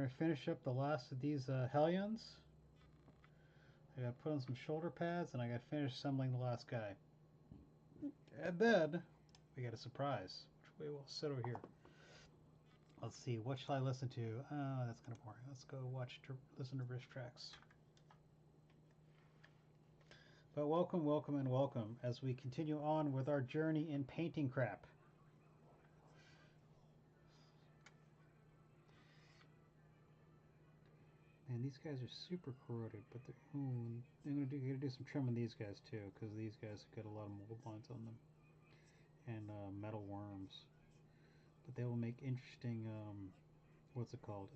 to finish up the last of these Hellions. I got to put on some shoulder pads, and I got to finish assembling the last guy. And then we got a surprise, which we will sit over here. Let's see, what shall I listen to? Oh, that's kind of boring. Let's go listen to wrist tracks. But welcome, welcome, and welcome as we continue on with our journey in painting crap. And these guys are super corroded, but they're gonna do some trim on these guys too, because these guys have got a lot of mold lines on them and metal worms. But they will make interesting, what's it called,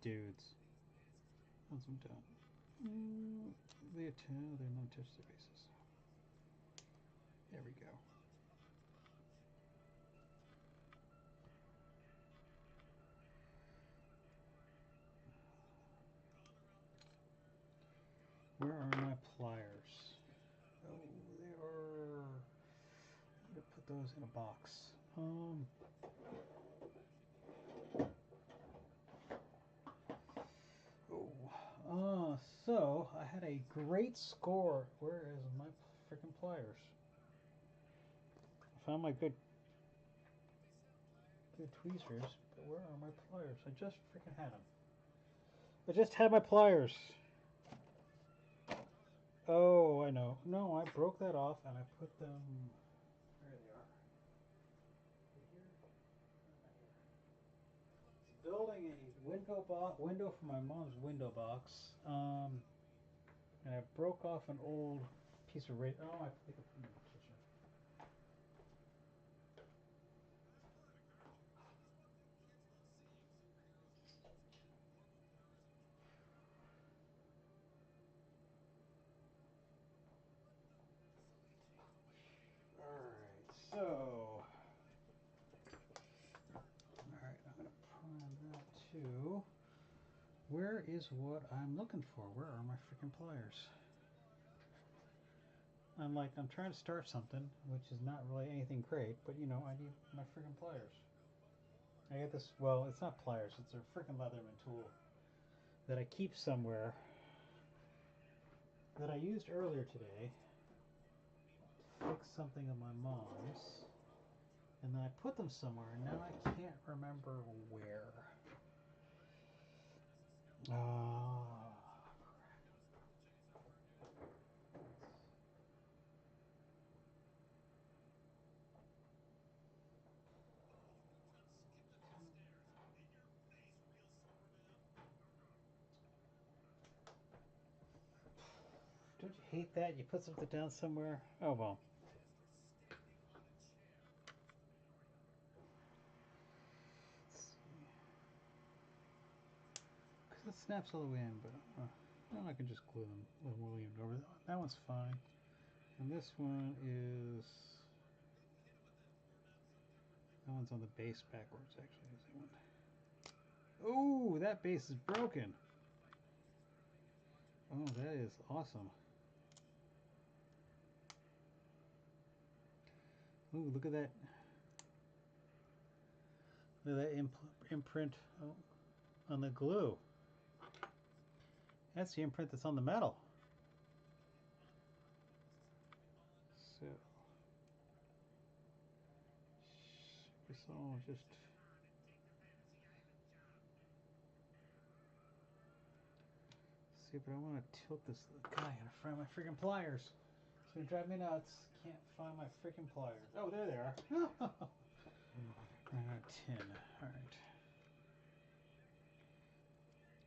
dudes. Once I'm done, they're not touch their bases. There we go. Where are my pliers? Oh, they are. I'm gonna put those in a box. So I had a great score. Where is my freaking pliers? I found my good tweezers, but where are my pliers? I just freaking had them. I just had my pliers. Oh, I know. No, I broke that off and I put them. There they are. Building a window for my mom's window box, and I broke off an old piece of radio. Oh, I think I put it in the kitchen. Alright, so alright, I'm gonna prime that too. Where is what I'm looking for? Where are my freaking pliers? I'm trying to start something, which is not really anything great, but you know, I need my freaking pliers. I got this, well, it's not pliers, it's a freaking Leatherman tool that I keep somewhere that I used earlier today to fix something of my mom's. And then I put them somewhere, and now I can't remember where. Don't you hate that? You put something down somewhere? Oh well. Because it snaps all the way in, but well, I can just glue them with William over. That one's fine. And this one is... That one's on the base backwards, actually. Is that one? Oh, that base is broken. Oh, that is awesome. Ooh, look at that. Look at that imprint on the glue. That's the imprint that's on the metal. So it's all just... See, but I want to tilt this. God, I gotta find my freaking pliers. It's gonna drive me nuts. Can't find my freaking pliers. Oh, there they are. I got 10. Alright.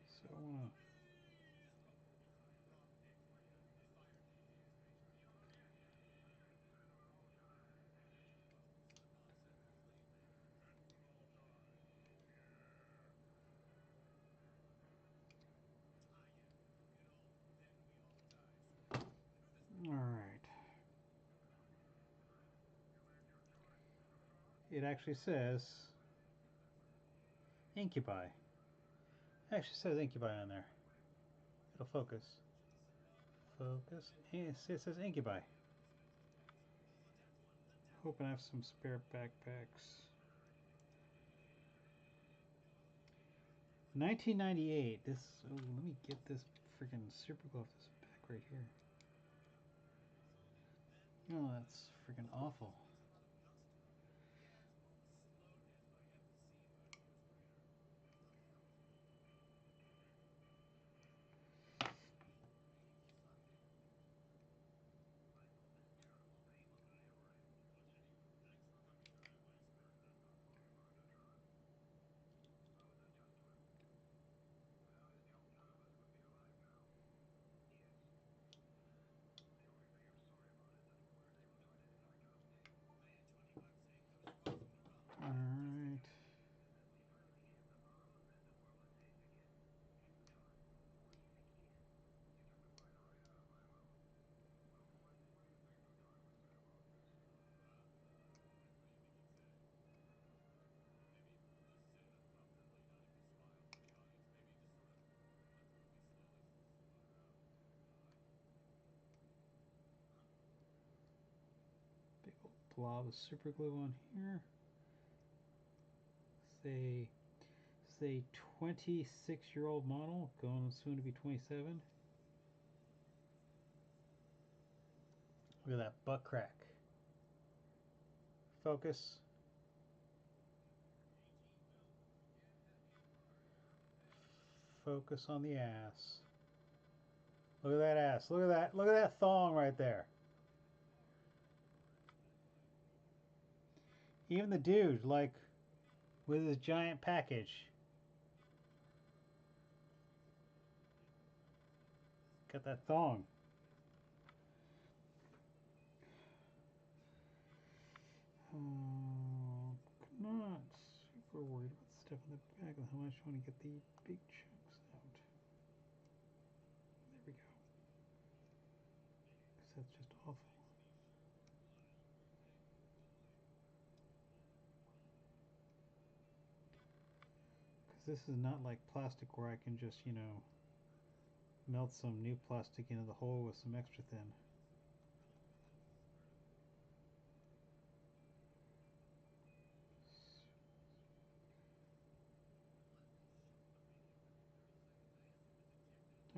So I want to... Alright. It actually says Incubi. It actually says Incubi on there. It'll focus. Focus. And it says Incubi. Hoping I have some spare backpacks. 1998. This. Oh, let me get this freaking super glove this back right here. Oh, that's freaking awful. All right. Big old blob of super glue on here. Say 26-year-old model, going soon to be 27. Look at that butt crack. Focus. Focus on the ass. Look at that ass. Look at that. Look at that thong right there. Even the dude, like, with his giant package. Got that thong. Not super worried about stuff in the back of how much I want to get the big chunks out. There we go. Because that's just awful. Because this is not like plastic where I can just, melt some new plastic into the hole with some extra thin.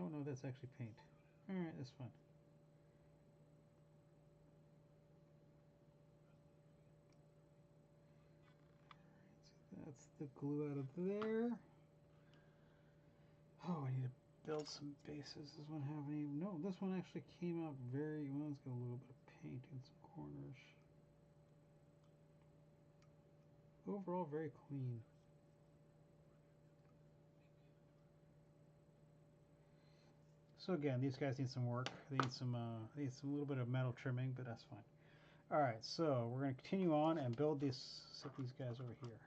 Oh no, that's actually paint. Alright, that's fine. So that's the glue out of there. Oh, I need to build some bases. This one have any? No, this one actually came out very well. It's got a little bit of paint in some corners. Overall, very clean. So again, these guys need some work. They need some little bit of metal trimming, but that's fine. All right, so we're going to continue on and build these. Set these guys over here.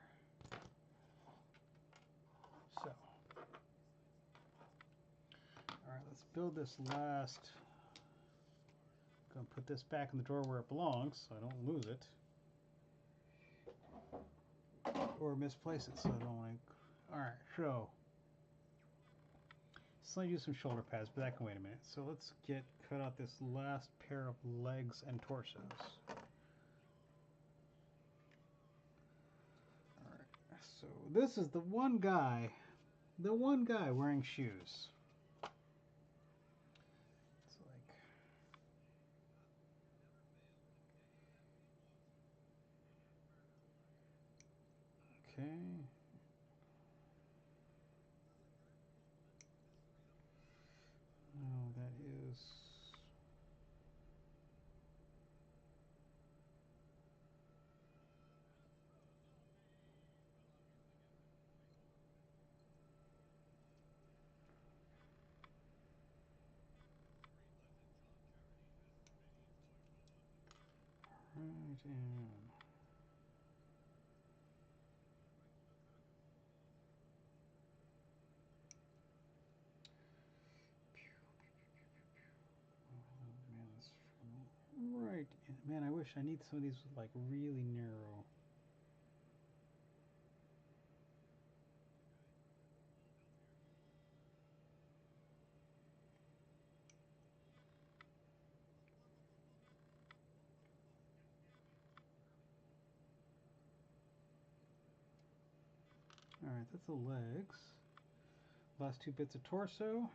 So, all right, let's build this last. Going to put this back in the drawer where it belongs, so I don't lose it, or misplace it, so I don't want to. All right, so. So I use some shoulder pads, but that can wait a minute. So let's cut out this last pair of legs and torsos. Alright, so this is the one guy wearing shoes. It's like, okay. No, that is. Right in. Right. Man, I wish I need some of these like really narrow. All right, that's the legs. Last two bits of torso.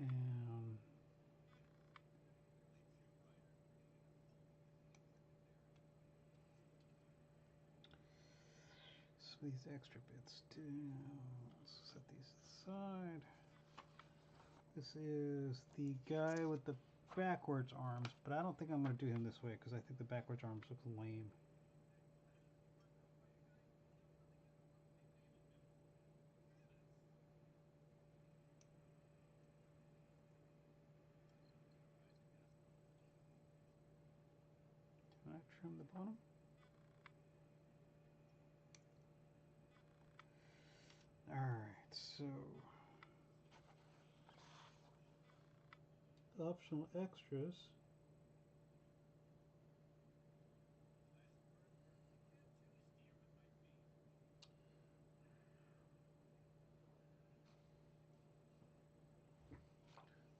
And so these extra bits down. Let's set these aside. This is the guy with the backwards arms, but I don't think I'm going to do him this way because I think the backwards arms look lame. Can I trim the bottom? Alright, so optional extras.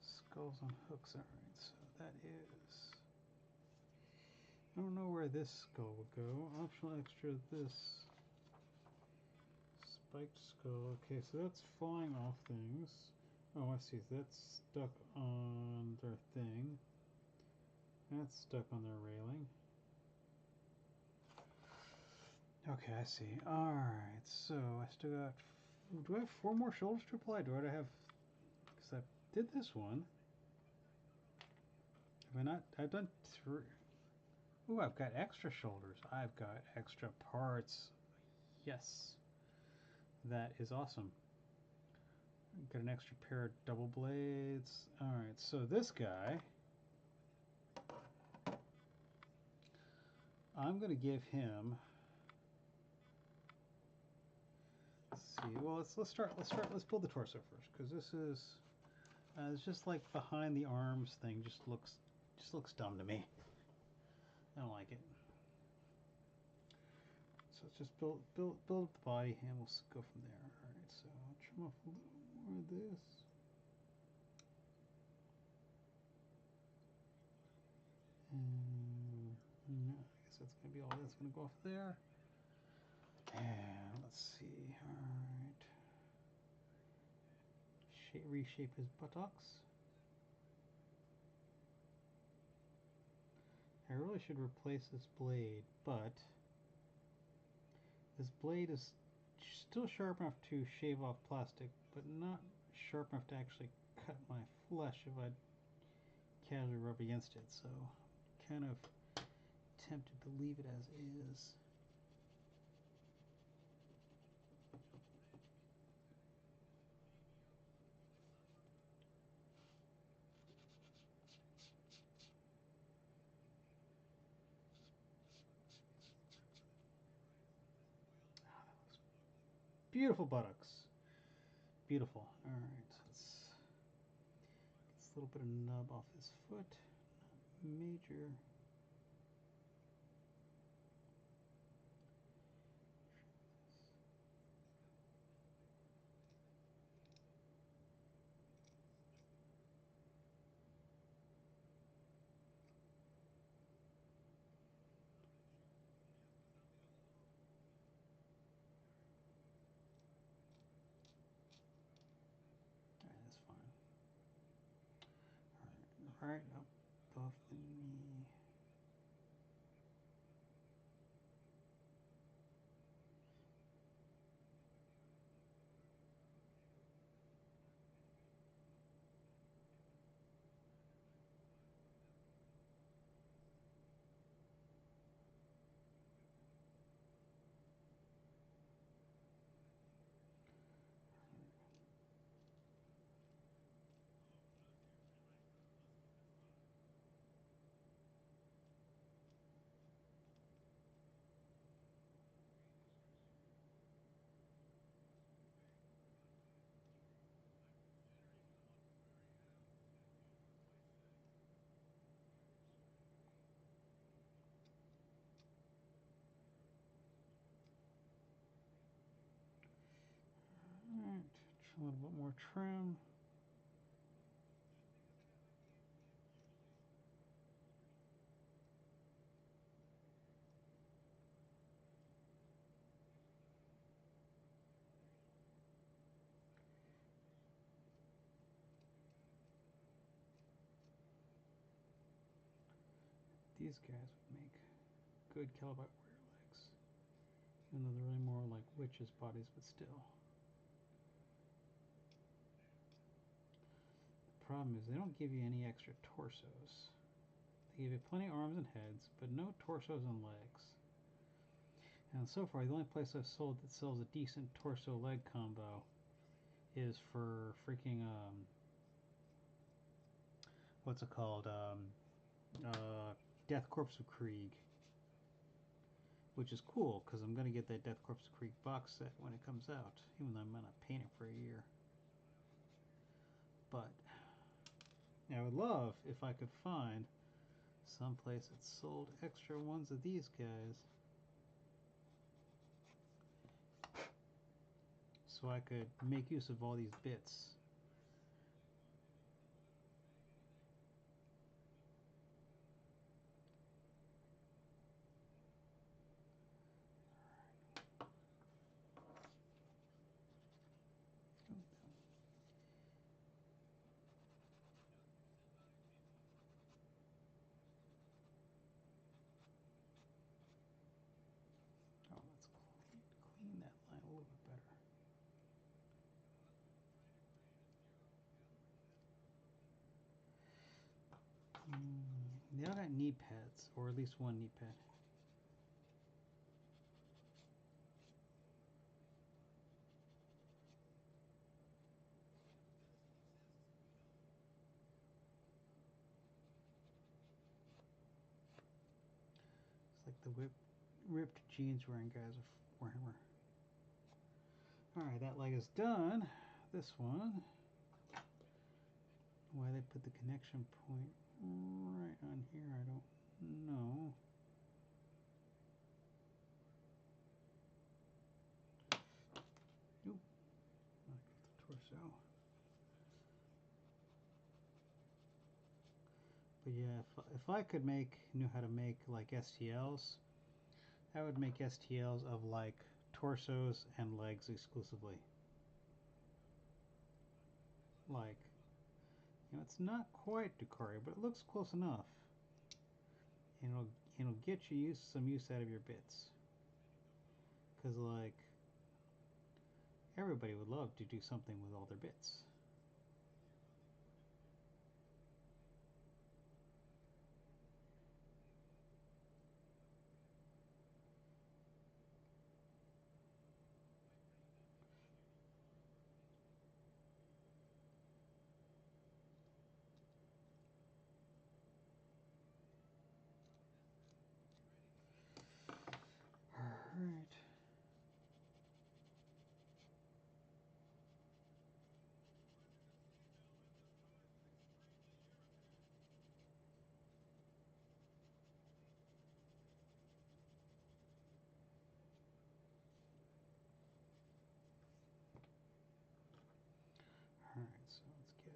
Skulls on hooks. Alright, so that is... I don't know where this skull would go. Optional extra, this spiked skull. Okay, so that's flying off things. Oh, I see. That's stuck on their thing. That's stuck on their railing. Okay, I see. Alright, so I still got... Do I have 4 more shoulders to apply? Do I have... Because I did this one. Have I not? I've done 3. Ooh, I've got extra shoulders. I've got extra parts. Yes. That is awesome. Got an extra pair of double blades. Alright, so this guy... I'm going to give him... Let's see. Well, let's build the torso first, because this is... it's just like behind the arms thing just looks dumb to me. I don't like it. So let's just build up the body and we'll go from there. Alright, so I'll trim off a little more of this. No, I guess that's going to be all that's going to go off there. And let's see. Alright. Reshape his buttocks. I really should replace this blade, but this blade is still sharp enough to shave off plastic, but not sharp enough to actually cut my flesh if I casually rub against it, so kind of tempted to leave it as is. Beautiful buttocks. Beautiful. Alright, let's get this little bit of nub off his foot. Not major. That's fine. Alright, up above the knee. Alright, a little bit more trim. these guys would make good kilobyte warrior legs. Even though they're really more like witches' bodies, but still. The problem is they don't give you any extra torsos. They give you plenty of arms and heads, but no torsos and legs. And so far, the only place I've sold that sells a decent torso-leg combo is for freaking, what's it called? Death Corpse of Krieg. Which is cool, because I'm going to get that Death Corpse of Krieg box set when it comes out, even though I'm going to paint it for a year. But I would love if I could find some place that sold extra ones of these guys, so I could make use of all these bits. Oh, let's clean that line a little bit better. They all got knee pads, or at least one knee pad. It's like the ripped jeans wearing guys of Warhammer. Alright, that leg is done. This one, why they put the connection point right on here, I don't know. Oop, not the torso. But yeah, if I could knew how to make like STLs, I would make STLs of like torsos and legs exclusively. Like, you know, it's not quite DruKhari, but it looks close enough. And it'll get you some use out of your bits. Because like, everybody would love to do something with all their bits. Alright. Alright, so let's get...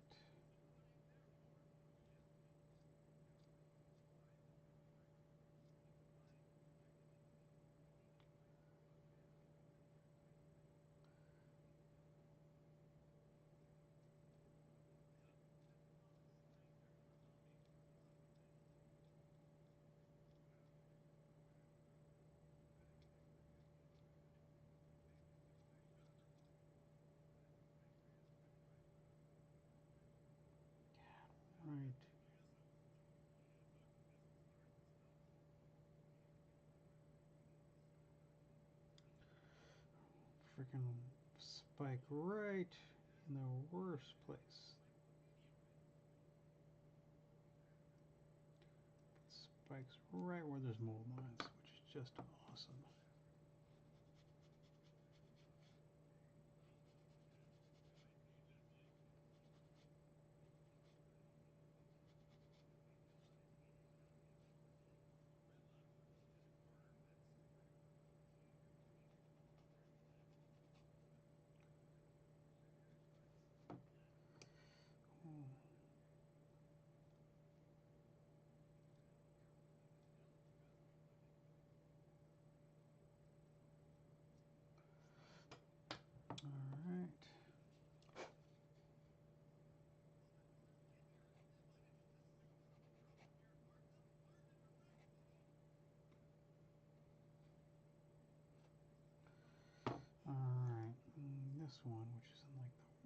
Right. Freaking spike right in the worst place. Spikes right where there's mold lines, which is just awesome.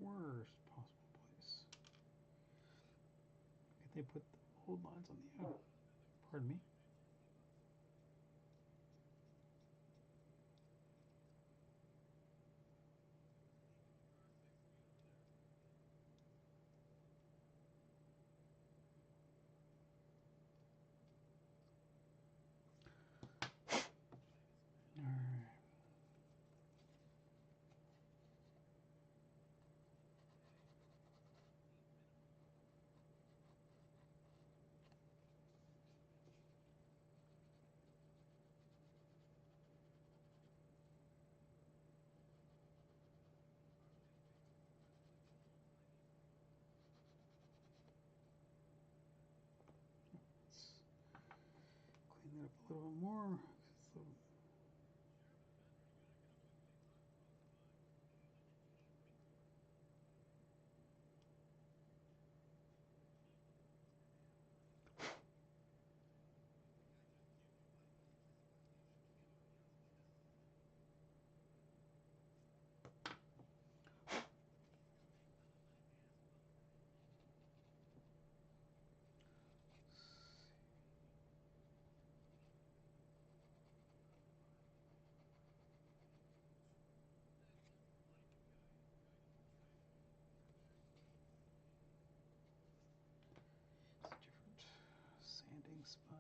worst possible place. They put the mold lines on the out. Pardon me. All right. Let's clean that up a little bit more. It's a different sanding sponge.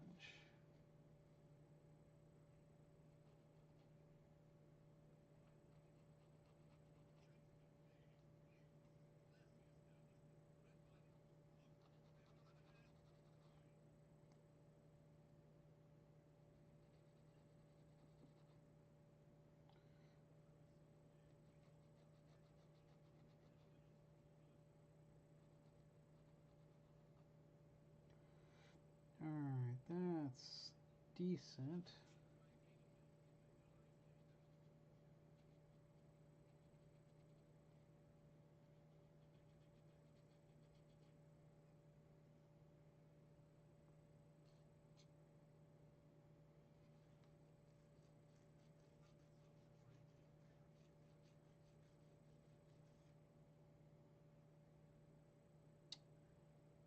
Alright, that's decent.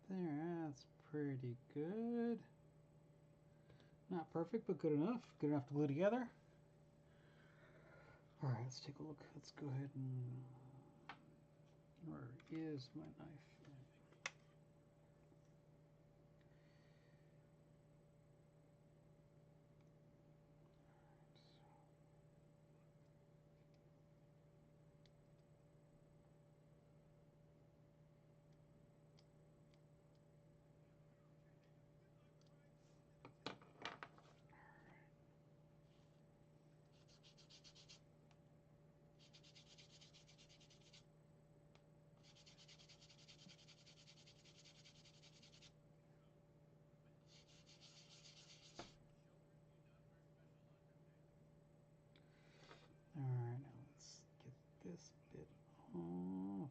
There, that's pretty good. Not perfect, but good enough. Good enough to glue together. Alright, let's take a look. Let's go ahead and... Where is my knife? Alright, now let's get this bit off.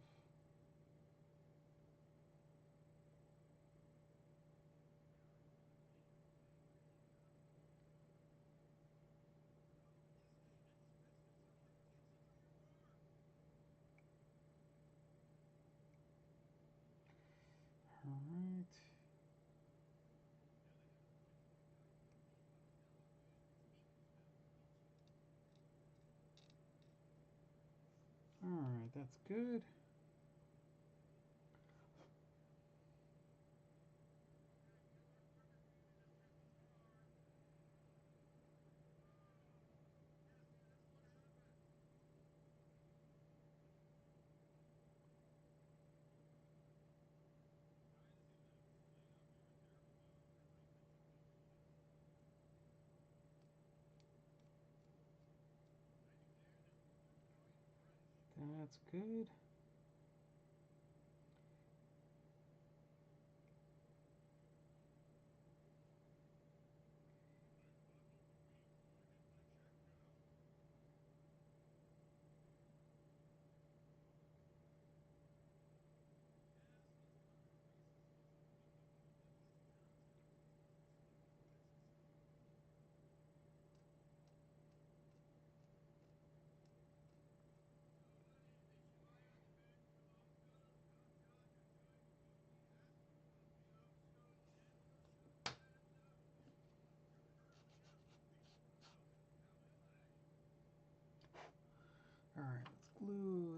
Alright. Alright, that's good. That's good.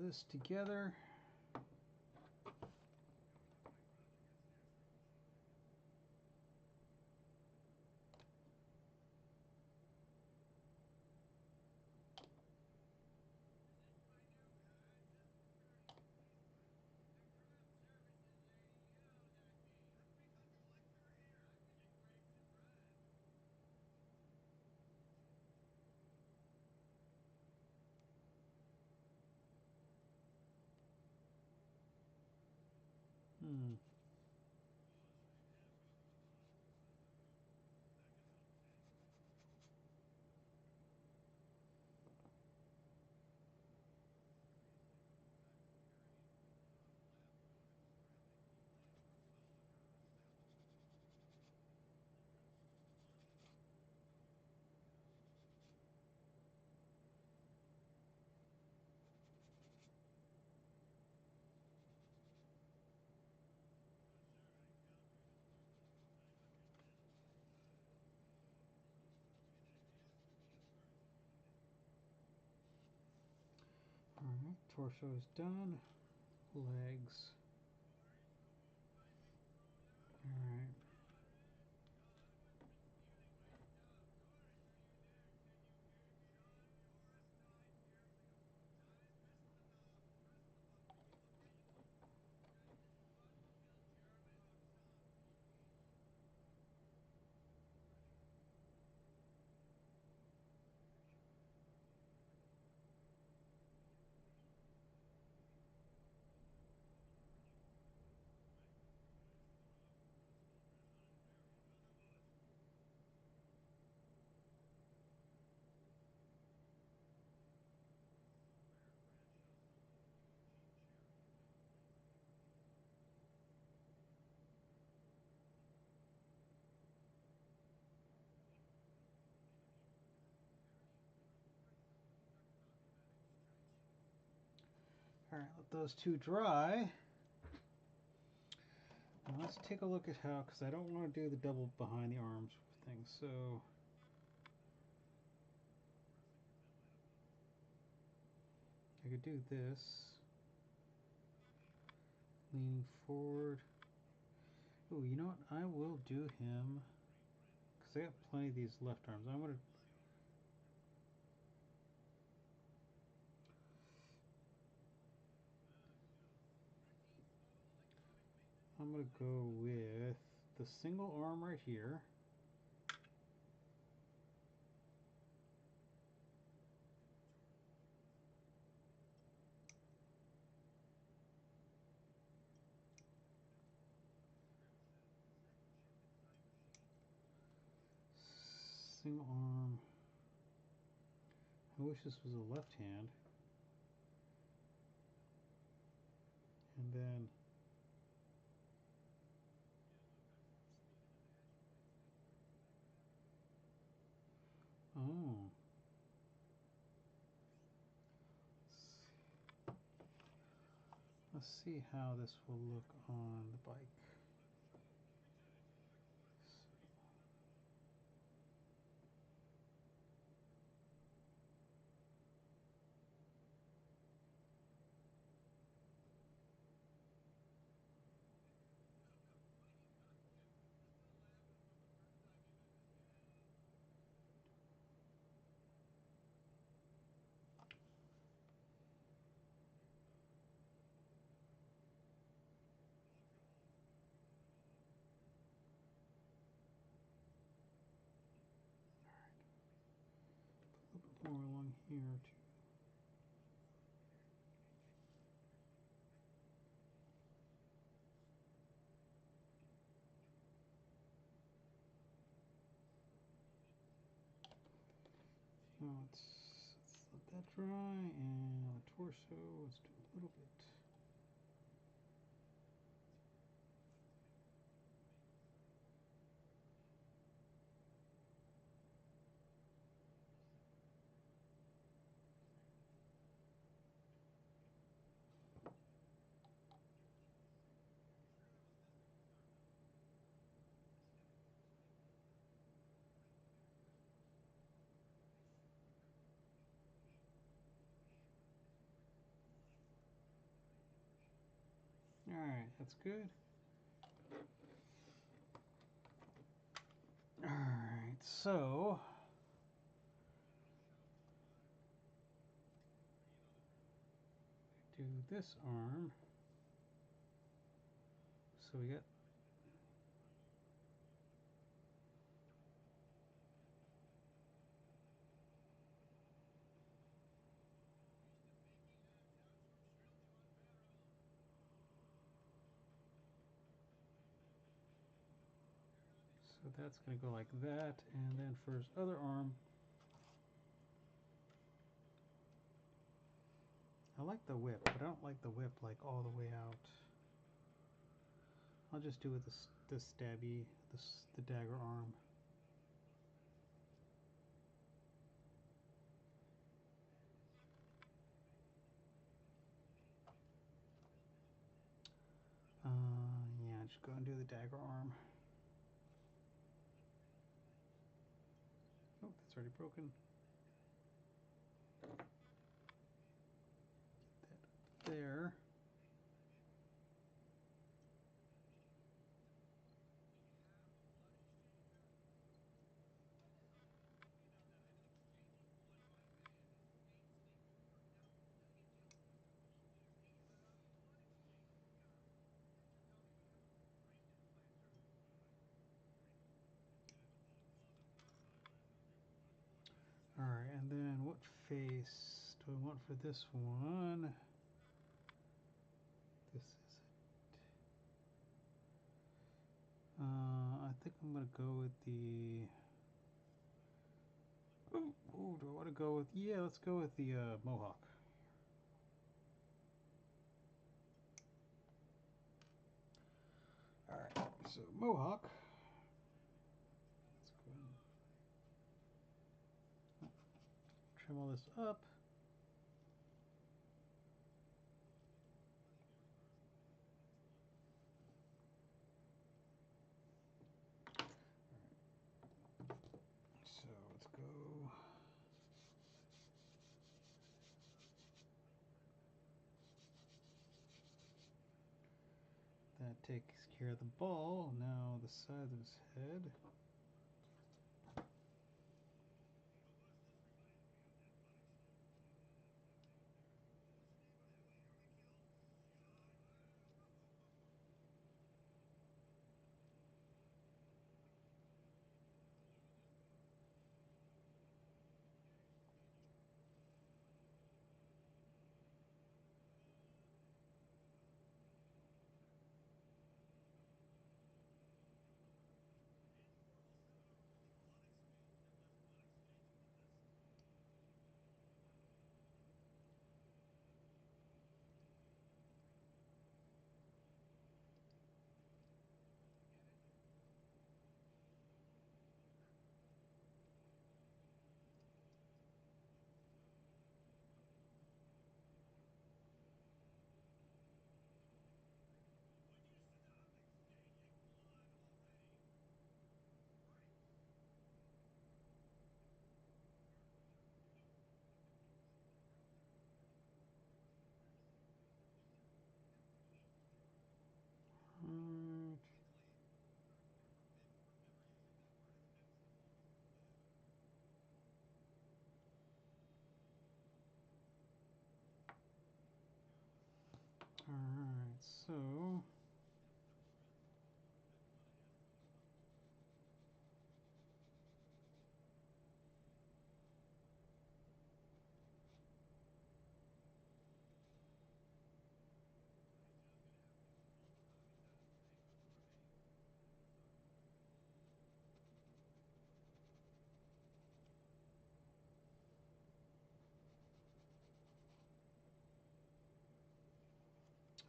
this together. Alright, torso is done. Legs. Alright. Alright, let those two dry. Now let's take a look at how, because I don't want to do the double behind the arms thing, so I could do this. Leaning forward. Oh, you know what? I will do him, because I got plenty of these left arms. I'm gonna go with the single arm right here. Single arm. I wish this was a left hand. And then oh. Let's see how this will look on the bike. A little bit more along here too. Now let's let that dry, and the torso, let's do a little bit. Alright, that's good. Alright, so do this arm. So we got so that's going to go like that, and then for his other arm, I like the whip, but I don't like the whip like all the way out. I'll just do it the stabby, the dagger arm. Yeah, just go and do the dagger arm. Oh, that's already broken. Get that there. Alright, and then what face do I want for this one? This is it. I think I'm going to go with the... Ooh, do I want to go with... Yeah, let's go with the Mohawk. Alright, so Mohawk. Let's go and trim all this up. So let's go. That takes care of the ball. Now the side of his head. Alright, so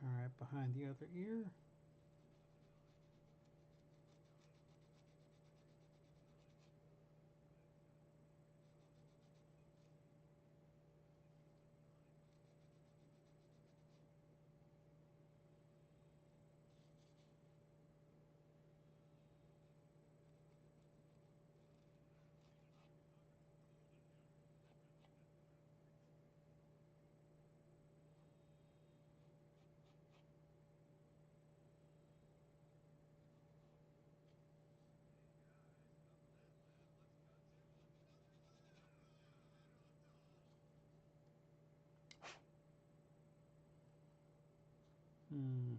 alright, behind the other ear. Hmm.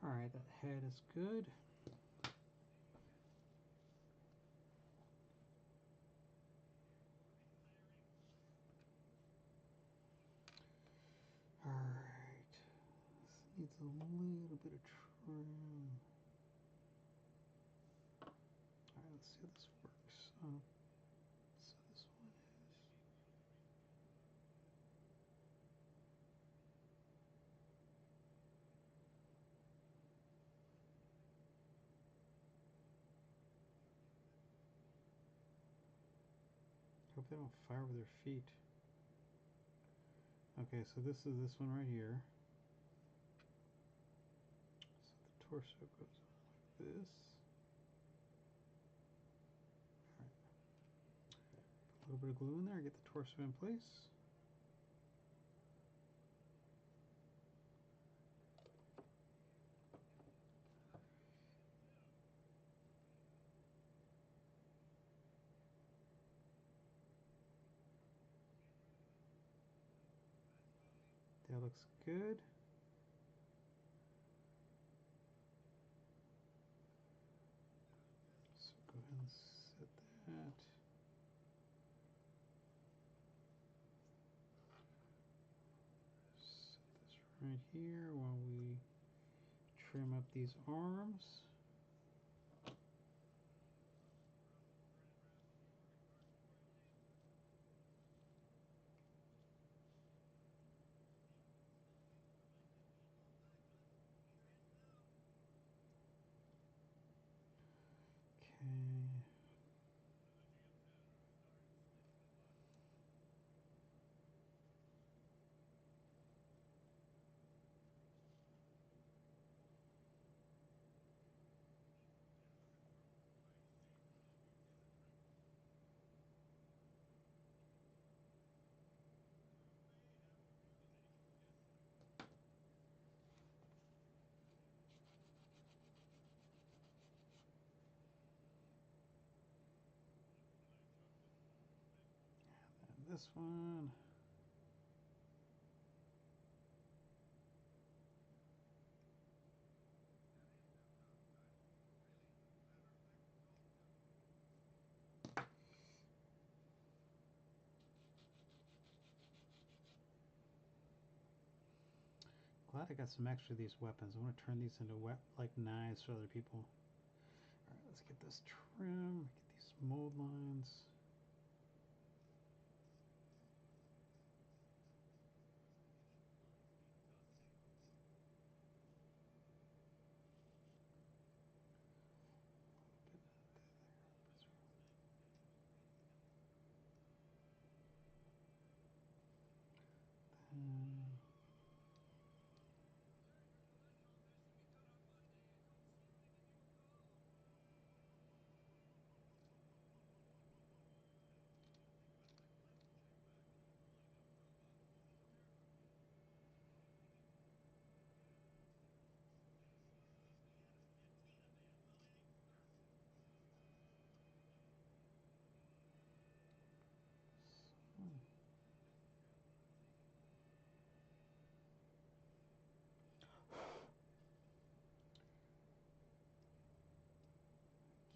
Alright, that head is good. Alright. This needs a little bit of trim. Alright, let's see how this works. So this one is. Hope they don't fire with their feet. Okay, so this is this one right here. So the torso goes like this. Alright. Put a little bit of glue in there, get the torso in place. That looks good. So go ahead and set that. Set this right here while we trim up these arms. Okay. And this one. Glad I got some extra of these weapons. I want to turn these into like knives for other people. Alright, let's get this trim, get these mold lines.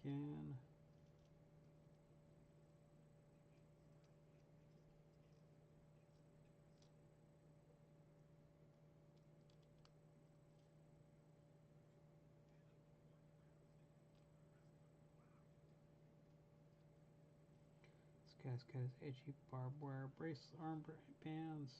Again. This guy's got his edgy barbed wire arm bands.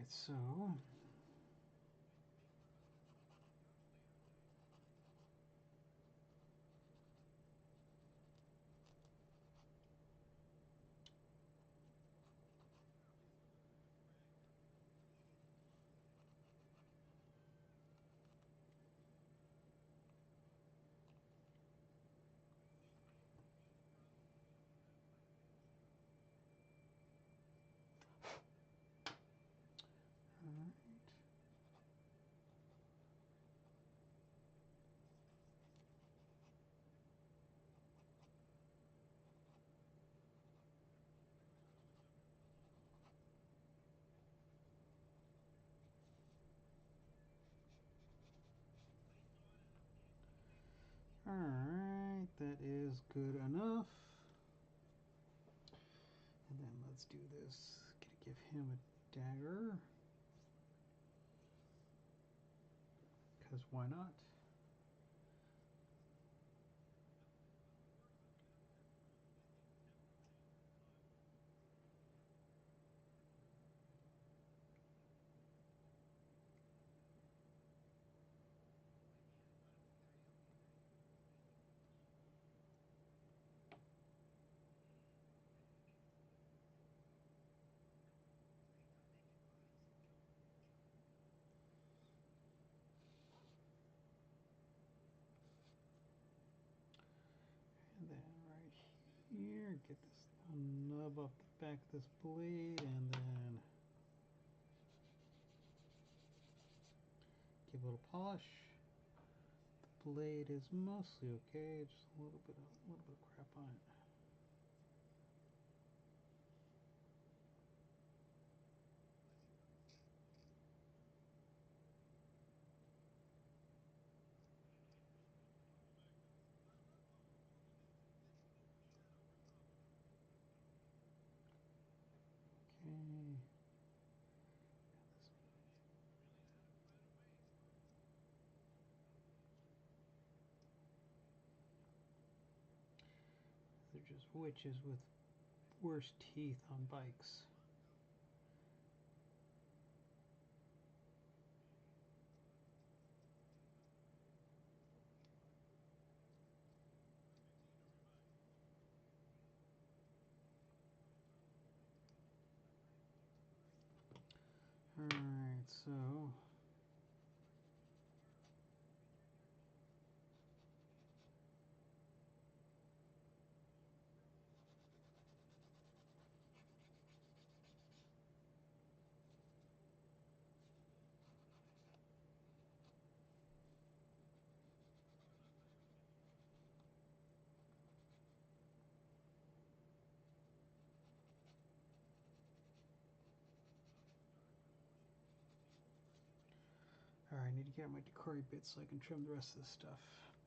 Alright, so alright, that is good enough. And then let's do this. Gonna give him a dagger. Because why not? And then right here, get this nub off the back of this blade, and then give it a little polish. The blade is mostly okay, just a little bit of crap on it. Okay. They're just witches with worse teeth on bikes. Alright, so alright, I need to get my DruKhari bits so I can trim the rest of this stuff.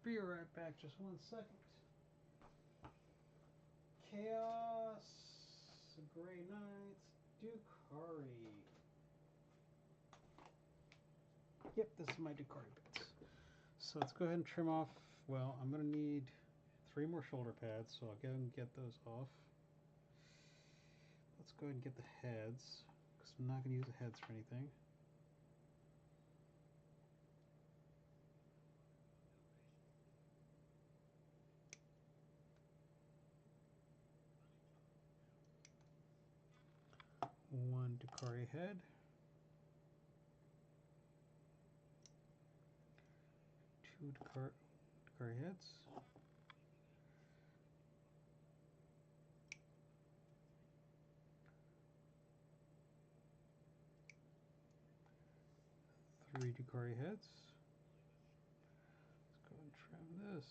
Be right back, just 1 second. Chaos, Gray Knights, DruKhari. Yep, this is my DruKhari bits. So let's go ahead and trim off. Well, I'm going to need 3 more shoulder pads, so I'll go and get those off. Let's go ahead and get the heads, because I'm not going to use the heads for anything. One DruKhari head. 2 DruKhari heads. 3 DruKhari heads. Let's go and trim this.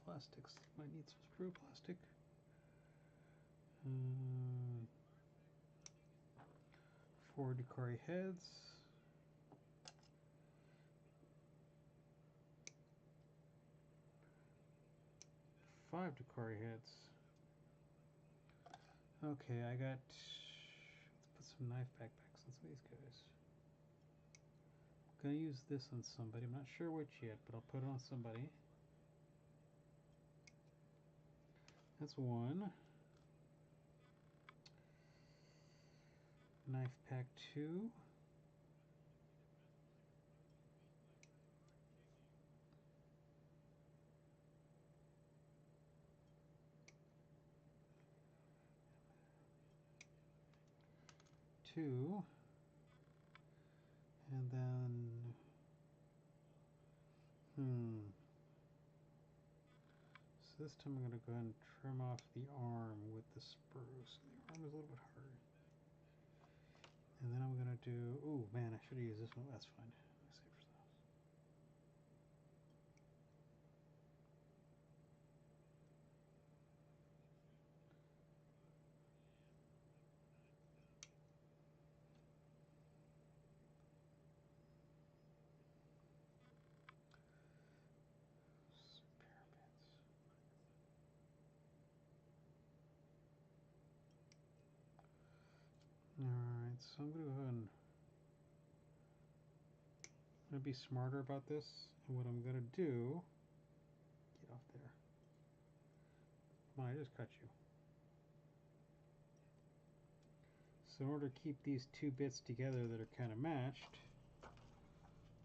Plastics. Might need some sprue plastic. 4 DruKhari heads. 5 DruKhari heads. Okay, I got. Let's put some knife backpacks on some of these guys. I'm gonna use this on somebody. I'm not sure which yet, but I'll put it on somebody. That's one. Knife pack 2. Two. And then, so this time I'm going to go ahead and trim off the arm with the sprue. So the arm is a little bit harder. And then I'm going to do, oh man, I should have used this one. That's fine. I'll save for those. Spare bits. Alright, so I'm going to go ahead and I'm going to be smarter about this. And what I'm going to do, get off there. Come on, I just cut you. So in order to keep these two bits together that are kind of matched,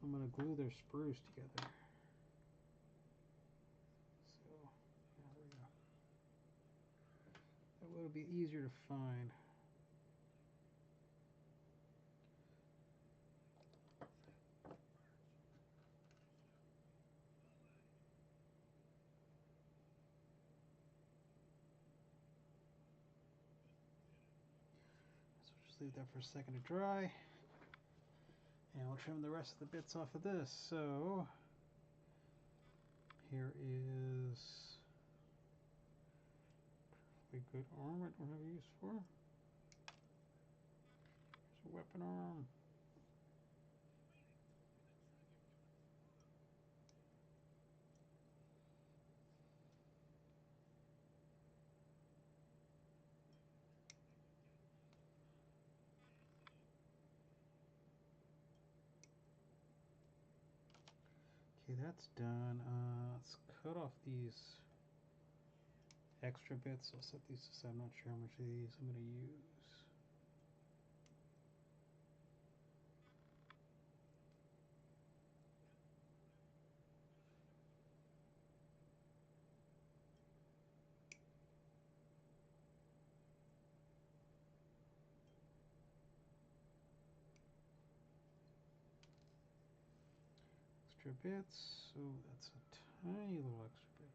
I'm going to glue their sprues together. So, yeah, there we go. That way it'll be easier to find. So just leave that for a second to dry. And we'll trim the rest of the bits off of this. So here is a good arm I don't have a use for. Here's a weapon arm. Okay, that's done. Let's cut off these extra bits. I'll set these aside. I'm not sure how much of these I'm going to use. Extra bits. So that's a tiny little extra bit.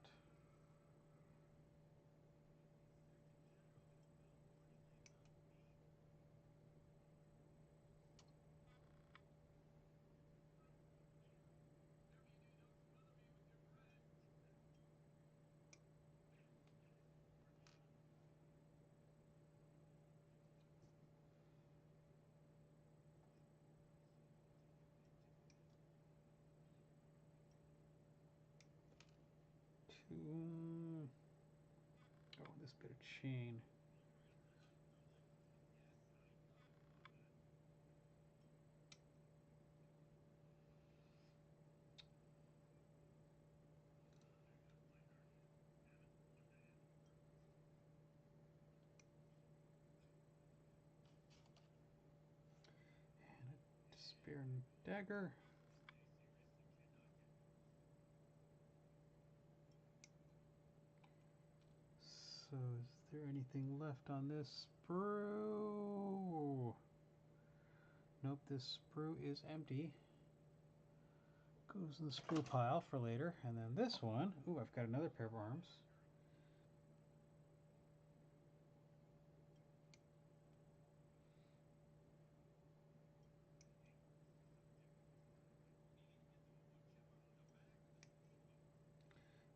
Oh, this bit of chain. And a spear and dagger. So is there anything left on this sprue? Nope, this sprue is empty. Goes in the sprue pile for later. And then this one, ooh, I've got another pair of arms.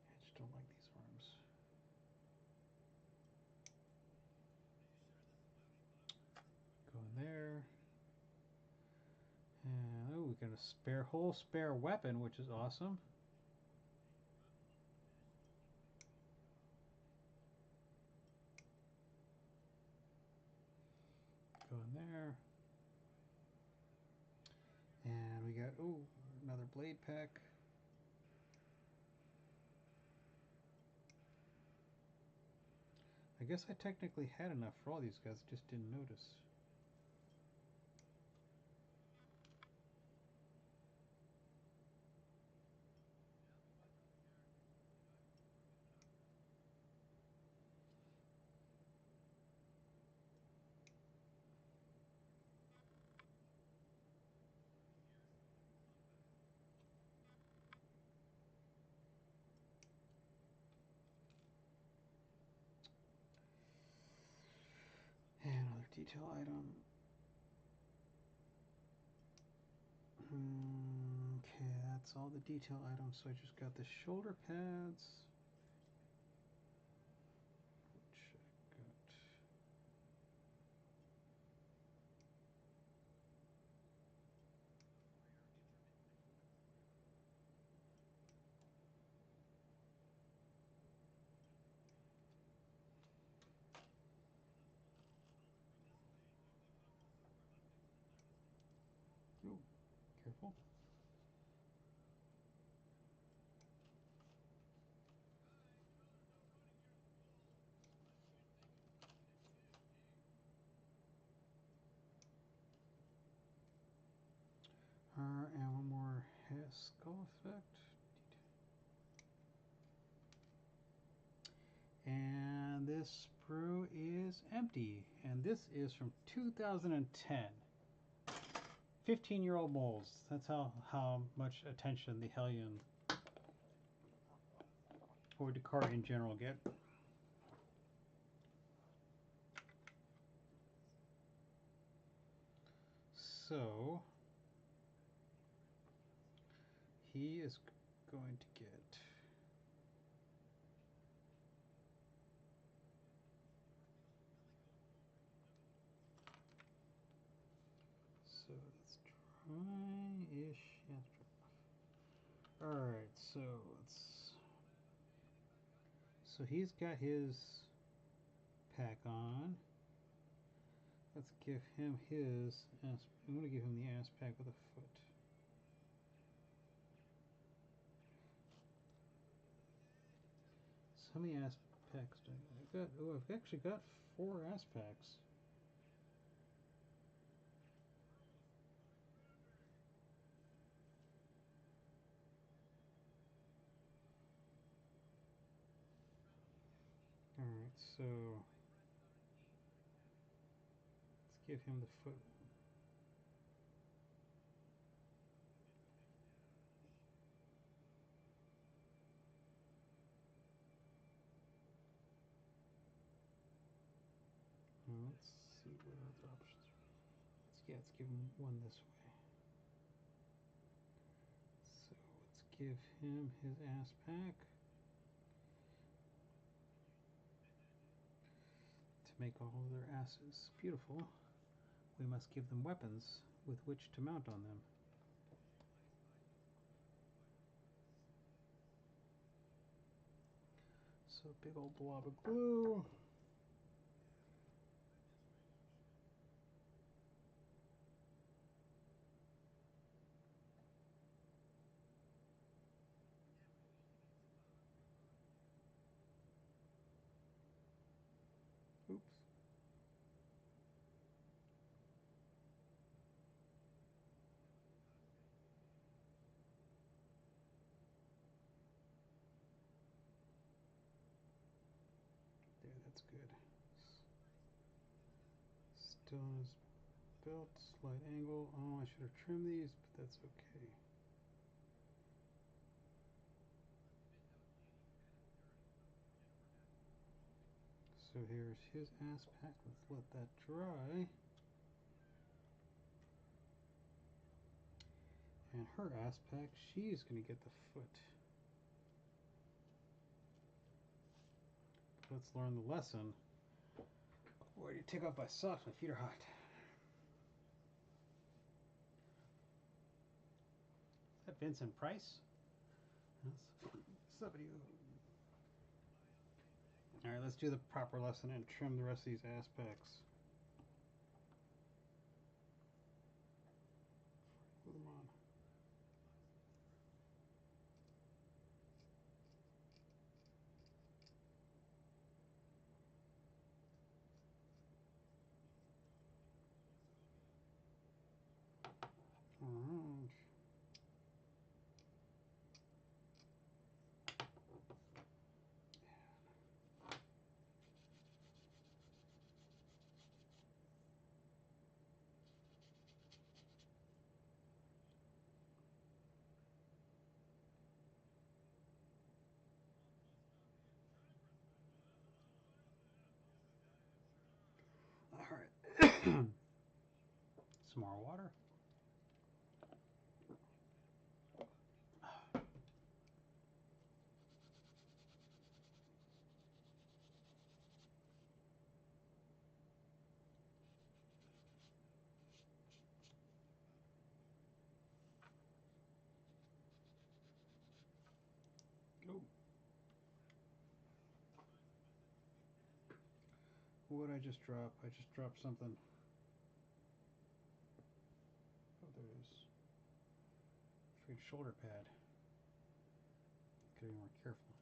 I just don't like these arms. Go in there. And oh, we got a whole spare weapon, which is awesome. Go in there. And we got, oh, another blade pack. I guess I technically had enough for all these guys, just didn't notice. And another detail item. Okay, that's all the detail items. So I just got the shoulder pads, which I got. Oh, careful. And one more skull effect. And this sprue is empty. And this is from 2010. 15-year-old molds. That's how much attention the Hellion or DruKhari in general get. So he is going to get. So it's dry-ish. Yeah, dry. All right. So let's. So he's got his pack on. Let's give him his. I'm going to give him the ass pack with a foot. So how many ass packs do I got? Oh, I've actually got 4 ass packs. All right, so let's give him the foot. Let's see what other options. Let's give him one this way. So let's give him his ass pack. To make all of their asses beautiful, we must give them weapons with which to mount on them. So big old blob of glue. Oops. There, that's good. Still on his belt, slight angle. Oh, I should have trimmed these, but that's okay. So here's his ass pack. Let's let that dry. And her ass pack, she's going to get the foot. Let's learn the lesson. Where do you take off my socks? My feet are hot. Is that Vincent Price? Somebody. Alright, let's do the proper lesson and trim the rest of these ass packs. Glue them on. Some more water. Oh. What did I just drop? I just dropped something. Oh, there it is. Trade shoulder pad. Gotta be more careful.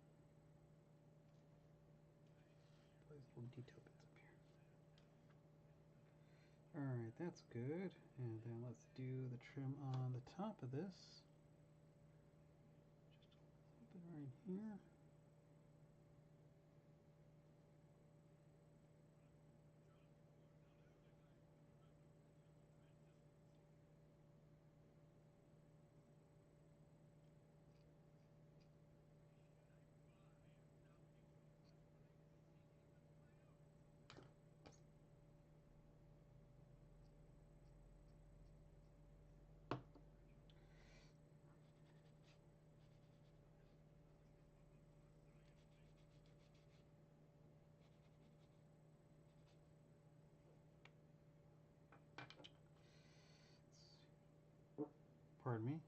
These little detail bits up here. Alright, that's good. And then let's do the trim on the top of this. Just a little bit right here. Pardon me.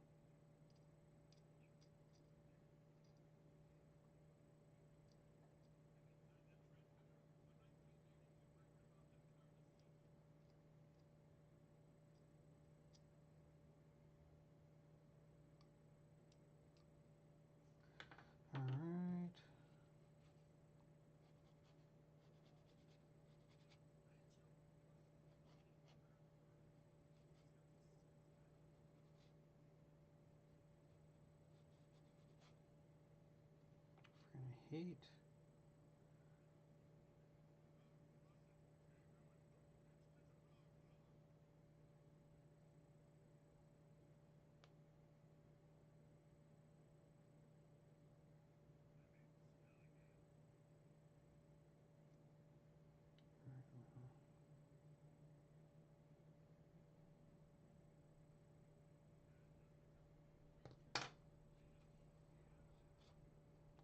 Alright. Hate.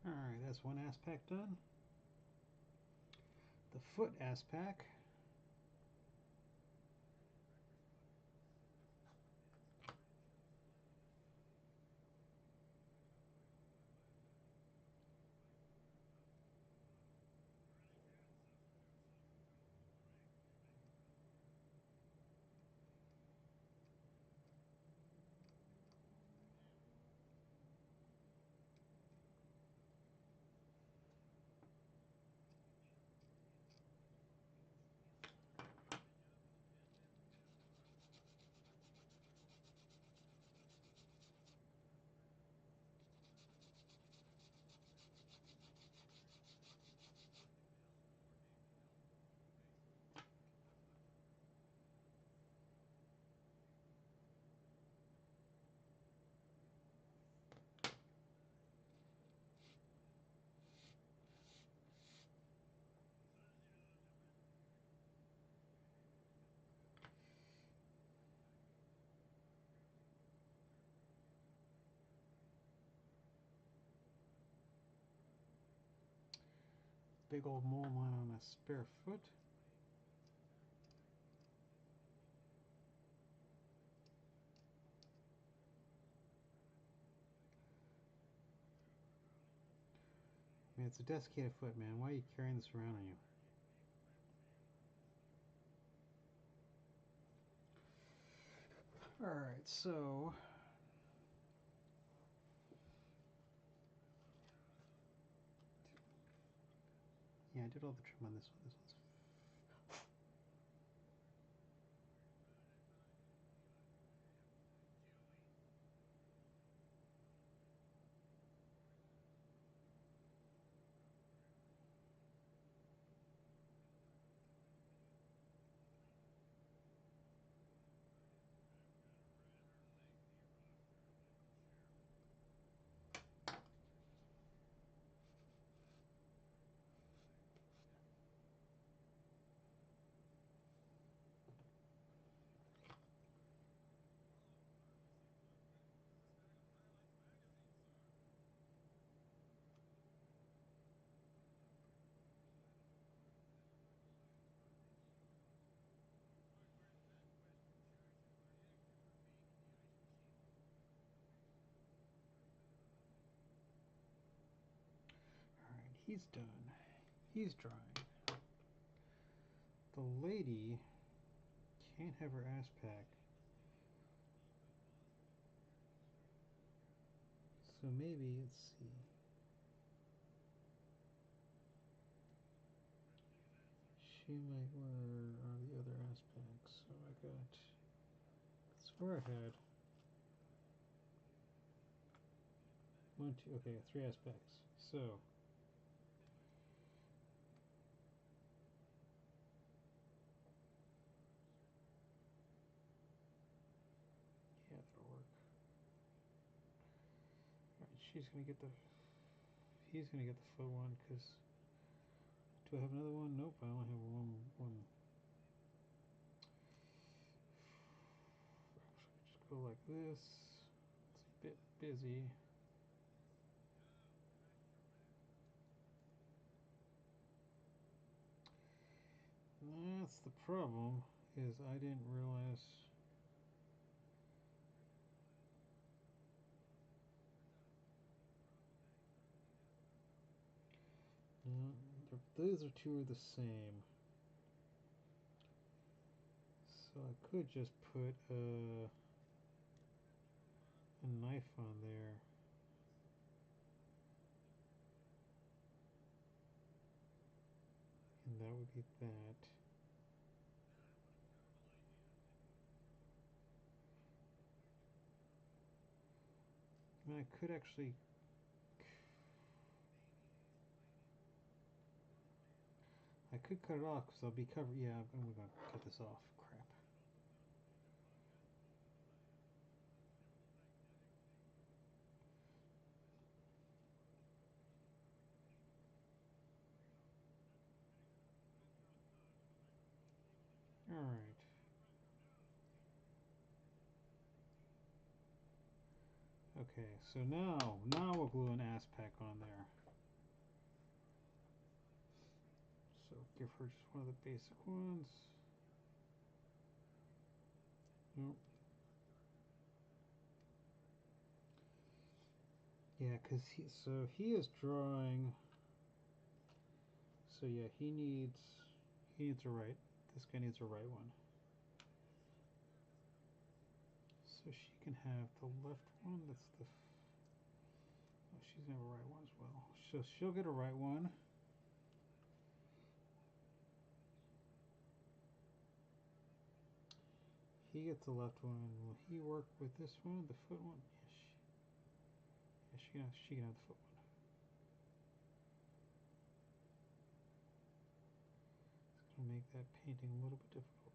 Alright, that's one ass pack done. The foot ass pack. Big old mole line on a spare foot. I mean, it's a desiccated foot, man. Why are you carrying this around on you? Alright, so yeah, I did all the trim on this one. This one's He's done. He's drying. The lady can't have her ass pack. So maybe, let's see. She might wear the other ass packs. So I got, that's where I had. 1, 2, okay, 3 ass packs. So, yeah, that'll work. Alright, she's gonna get the, he's gonna get the foot one, because, do I have another one? Nope, I only have one. Actually, just go like this. It's a bit busy. That's the problem, is I didn't realize. Those are two are the same. So I could just put a knife on there. And that would be that. And I could actually, I could cut it off because I'll be covered. Yeah, I'm going to cut this off. Crap. Alright. Okay, so now we'll glue an ass pack on there. So give her just one of the basic ones. Nope. Yeah, because he is drawing. So yeah, he needs a right. This guy needs a right one. So she can have the left one. That's the. Oh, she's gonna have a right one as well. So she'll get a right one. He gets the left one. Will he work with this one, the foot one? Yes. Yeah, she can have the foot one. It's gonna make that painting a little bit difficult.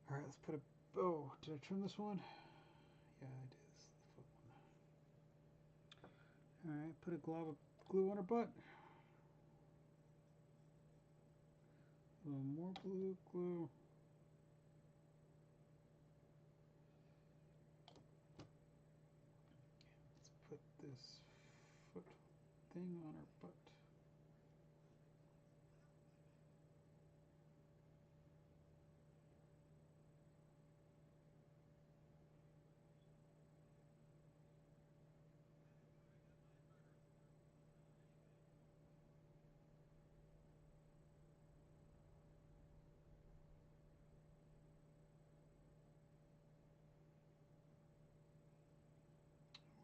All right, let's put a. Oh, did I trim this one? Yeah, I did. This is the foot one. All right, put a glob of glue on her butt. A little more glue. Let's put this foot thing on her butt.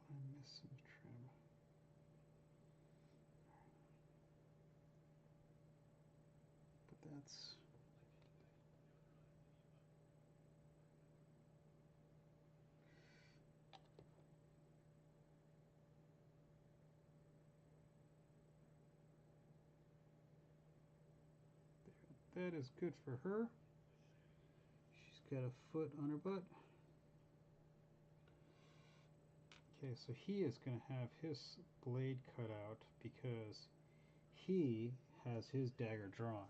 I missed some trim. But that's. That is good for her. She's got a foot on her butt. Okay, so he is going to have his blade cut out because he has his dagger drawn.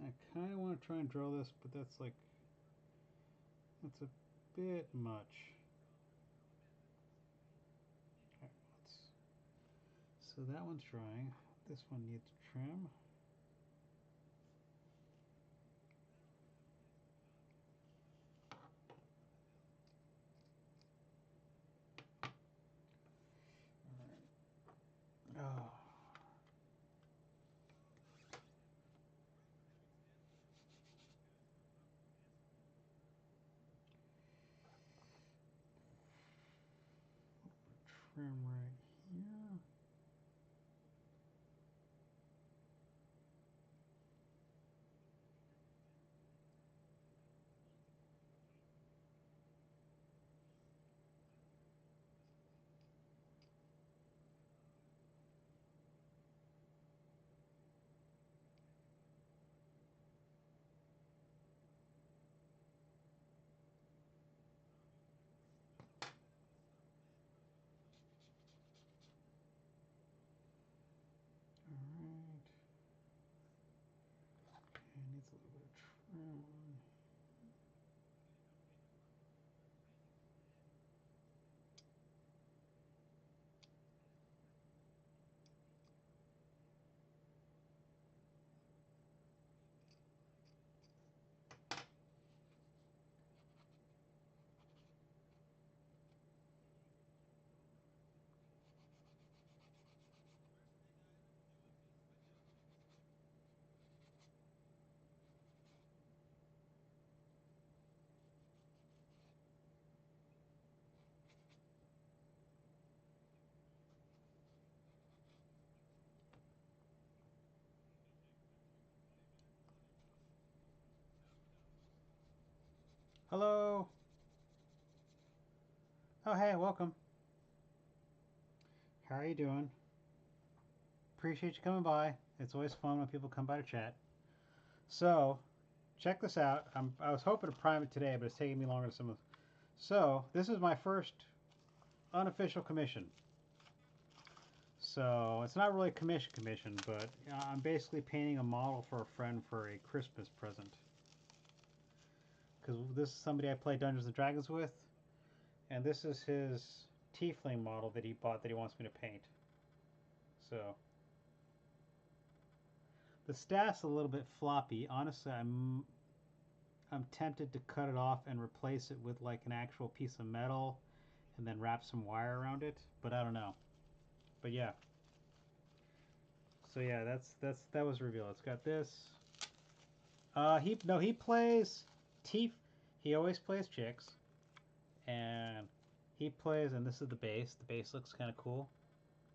I kind of want to try and draw this, but that's a bit much. So that one's drying. This one needs trim. All right. Oh. Trim right here. All right. It needs a little bit of trim. Hello. Oh, hey, welcome. How are you doing? Appreciate you coming by. It's always fun when people come by to chat. So, check this out. I was hoping to prime it today, but it's taking me longer than some of. So, this is my first unofficial commission. So, it's not really commission, but I'm basically painting a model for a friend for a Christmas present. Because this is somebody I play Dungeons and Dragons with, and this is his tiefling model that he bought that he wants me to paint. So, the staff's a little bit floppy. Honestly, I'm tempted to cut it off and replace it with like an actual piece of metal and then wrap some wire around it, but I don't know. But yeah. So yeah, that was revealed. It's got this. He plays Tief. He always plays chicks, and he plays. And this is the base. The base looks kind of cool.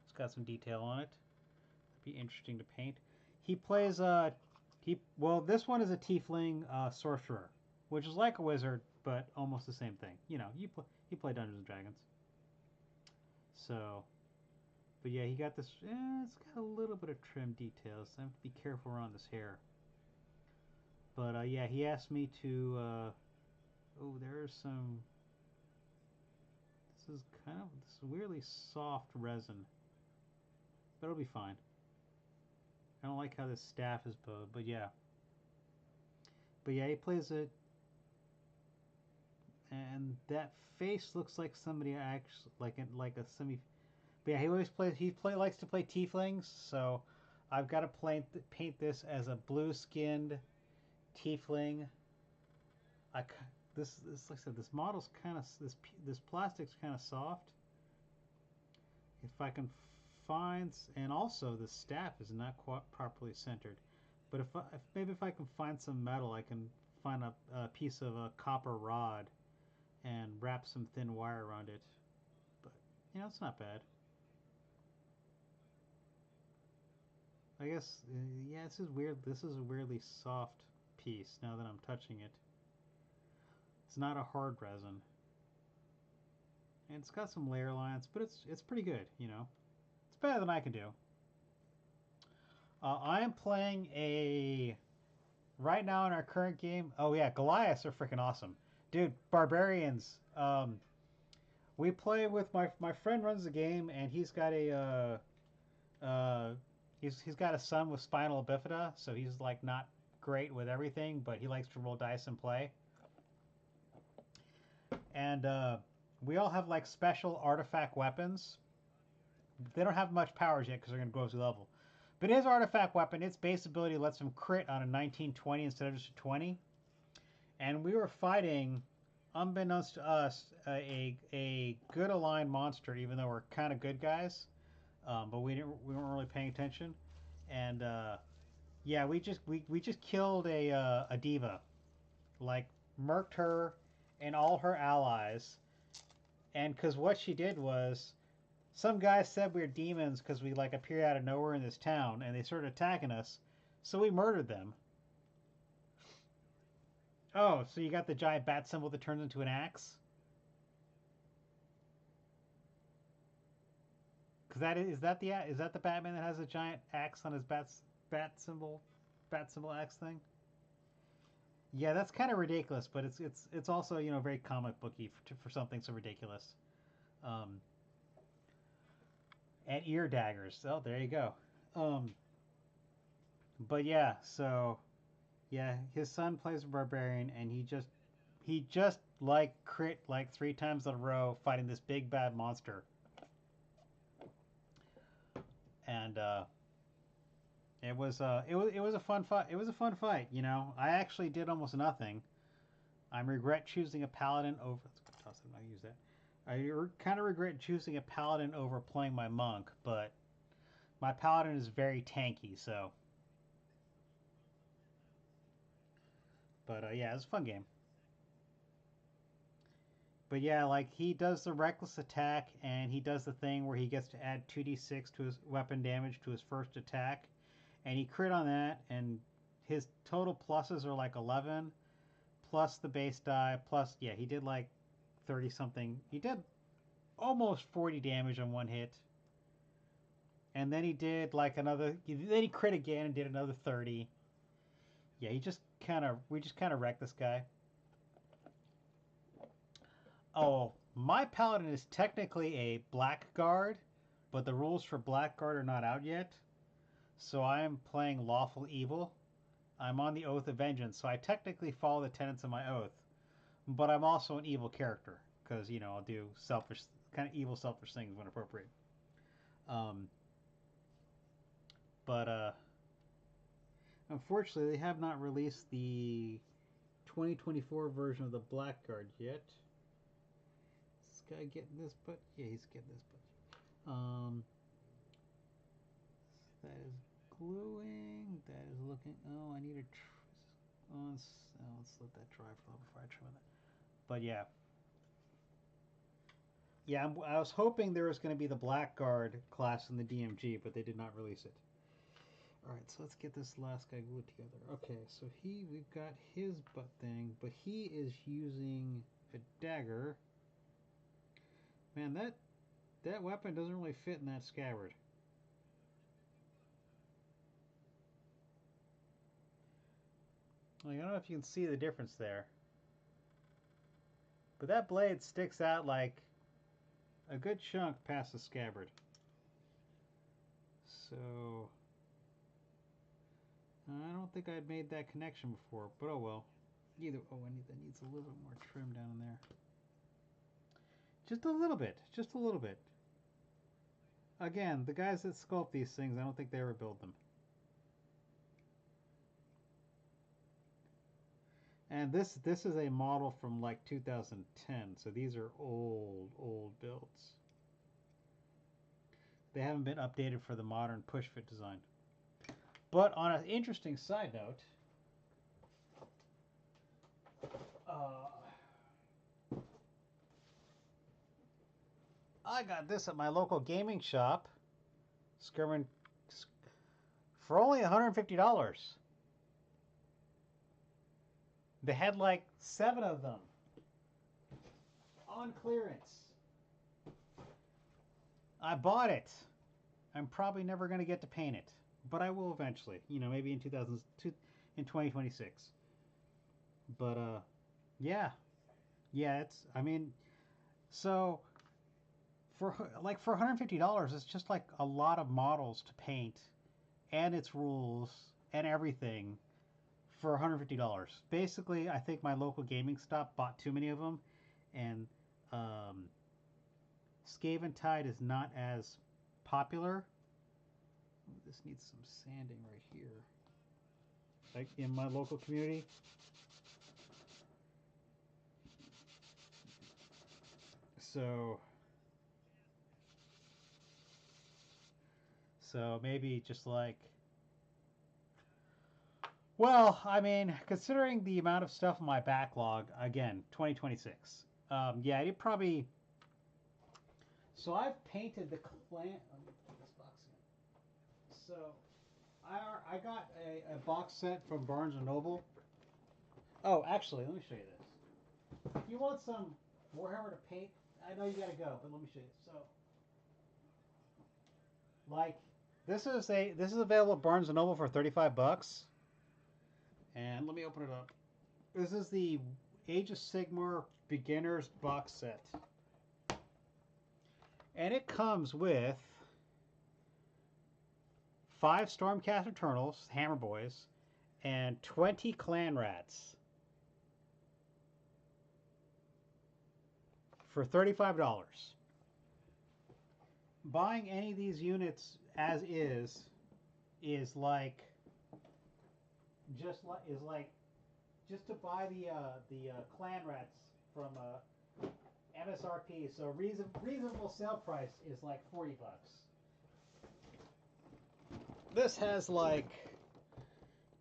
It's got some detail on it. It'd be interesting to paint. He plays this one is a tiefling sorcerer, which is like a wizard, but almost the same thing. You know, you play Dungeons and Dragons. So, but yeah, he got this. It's got a little bit of trim details. So I have to be careful around this hair. But yeah, he asked me to. Oh, there's some. This is weirdly soft resin, but it'll be fine. I don't like how this staff is bowed, but yeah. But yeah, he plays it, and that face looks like somebody actually like a semi. But yeah, he always plays. Likes to play tieflings, so I've got to paint this as a blue-skinned tiefling. I this like I said, this model's kind of this plastic's kind of soft. If I can find, and also the staff is not quite properly centered. But maybe if I can find some metal, I can find a piece of a copper rod and wrap some thin wire around it. But you know, it's not bad. I guess yeah, this is weird. This is a weirdly soft piece. Now that I'm touching it, it's not a hard resin, and it's got some layer lines, but it's pretty good. You know, it's better than I can do. I am playing a right now in our current game. Oh yeah, Goliaths are freaking awesome, dude. Barbarians. We play with my friend runs the game, and he's got he's got a son with spinal bifida, so he's like not great with everything, but he likes to roll dice and play. And we all have like special artifact weapons. They don't have much powers yet because they're going to grow through level. But his artifact weapon, its base ability lets him crit on a 1920 instead of just a 20. And we were fighting, unbeknownst to us, a good aligned monster, even though we're kind of good guys. But we weren't really paying attention. And yeah, we just killed a diva, like murked her and all her allies. And because what she did was, some guys said we were demons because we like appeared out of nowhere in this town, and they started attacking us. So we murdered them. Oh, so you got the giant bat symbol that turns into an axe? Because is that the Batman that has a giant axe on his bat symbol axe thing? Yeah, that's kind of ridiculous, but it's also very comic booky for something so ridiculous. Um, and ear daggers. Oh, there you go. Um, but yeah, so yeah, his son plays a barbarian, and he just like crit like 3 times in a row fighting this big bad monster, and it was a fun fight. It was a fun fight. I actually did almost nothing. I regret choosing a paladin over. Toss it. I use that. I kind of regret choosing a paladin over playing my monk, but my paladin is very tanky, so. But yeah, it's a fun game. But yeah, like he does the reckless attack, and he does the thing where he gets to add 2d6 to his weapon damage to his first attack, and he crit on that, and his total pluses are like 11 plus the base die plus yeah he did like 30 something. He did almost 40 damage on one hit, and then he did like another. Then he crit again and did another 30. Yeah, we just kind of wrecked this guy. Oh, my paladin is technically a blackguard, but the rules for blackguard are not out yet. So I am playing lawful evil. I'm on the oath of vengeance, so I technically follow the tenets of my oath. But I'm also an evil character because I'll do selfish, kind of evil, selfish things when appropriate. Um, but unfortunately, they have not released the 2024 version of the Blackguard yet. Is this guy getting this? But yeah, he's getting this. But that is gluing. That is looking. Oh, I need a. Let's let that dry for a little before I trim it. But yeah, yeah. I was hoping there was going to be the Blackguard class in the DMG, but they did not release it. All right, so let's get this last guy glued together. Okay, so we've got his butt thing, but he is using a dagger. Man, that weapon doesn't really fit in that scabbard. Like, I don't know if you can see the difference there, but that blade sticks out like a good chunk past the scabbard. So I don't think I'd made that connection before, but oh well. That needs a little bit more trim down in there. Just a little bit. Just a little bit. Again, the guys that sculpt these things, I don't think they ever build them. And this is a model from like 2010, so these are old builds. They haven't been updated for the modern push fit design. But on an interesting side note, I got this at my local gaming shop, Skirman, for only $150. They had like 7 of them on clearance. I bought it. I'm probably never going to get to paint it, but I will eventually. Maybe in 2026. But yeah, yeah. I mean, so for $150, it's just like a lot of models to paint, and its rules and everything for $150. Basically, I think my local gaming stop bought too many of them, and Skaven Tide is not as popular. This needs some sanding right here, like in my local community. So maybe just like, well, I mean, considering the amount of stuff in my backlog, again, 2026. Yeah, it probably. So I've painted the clan. Let me put this box in. So I got a box set from Barnes and Noble. Oh, actually, let me show you this. If you want some Warhammer to paint, I know you gotta go, but let me show you. So, like, this is available at Barnes and Noble for 35 bucks. And let me open it up. This is the Age of Sigmar Beginners box set. And it comes with 5 Stormcast Eternals, Hammer Boys, and 20 Clan Rats for $35. Buying any of these units as is like just to buy the Clan Rats from MSRP. So reasonable sale price is like 40 bucks. This has like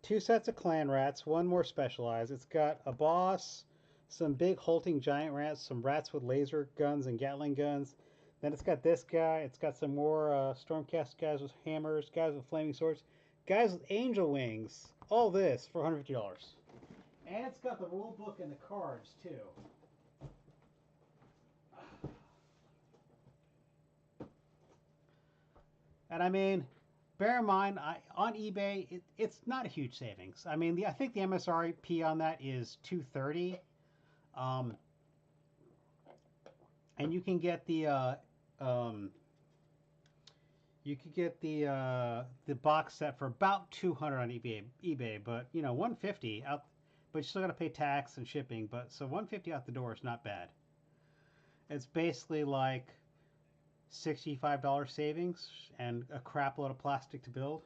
2 sets of Clan Rats, 1 more specialized. It's got a boss, some big halting giant rats, some rats with laser guns and Gatling guns. Then it's got this guy. It's got some more Stormcast guys with hammers, guys with flaming swords, guys with angel wings. All this for $150. And it's got the rule book and the cards too. And I mean, bear in mind, on eBay, it's not a huge savings. I mean, I think the MSRP on that is $230, and you can get the box set for about $200 on eBay, but you know, $150 out, but you still got to pay tax and shipping. But so $150 out the door is not bad. It's basically like $65 savings and a crap load of plastic to build.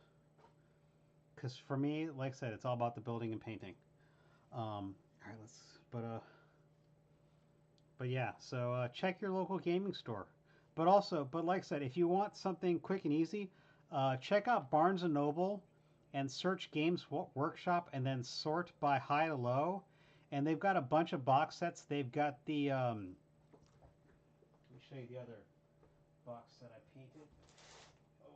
Because for me, like I said, it's all about the building and painting. All right, but yeah, so check your local gaming store. But like I said, if you want something quick and easy, check out Barnes and Noble and search Games Workshop and then sort by high to low. And they've got a bunch of box sets. They've got the let me show you the other box that I painted. Oh.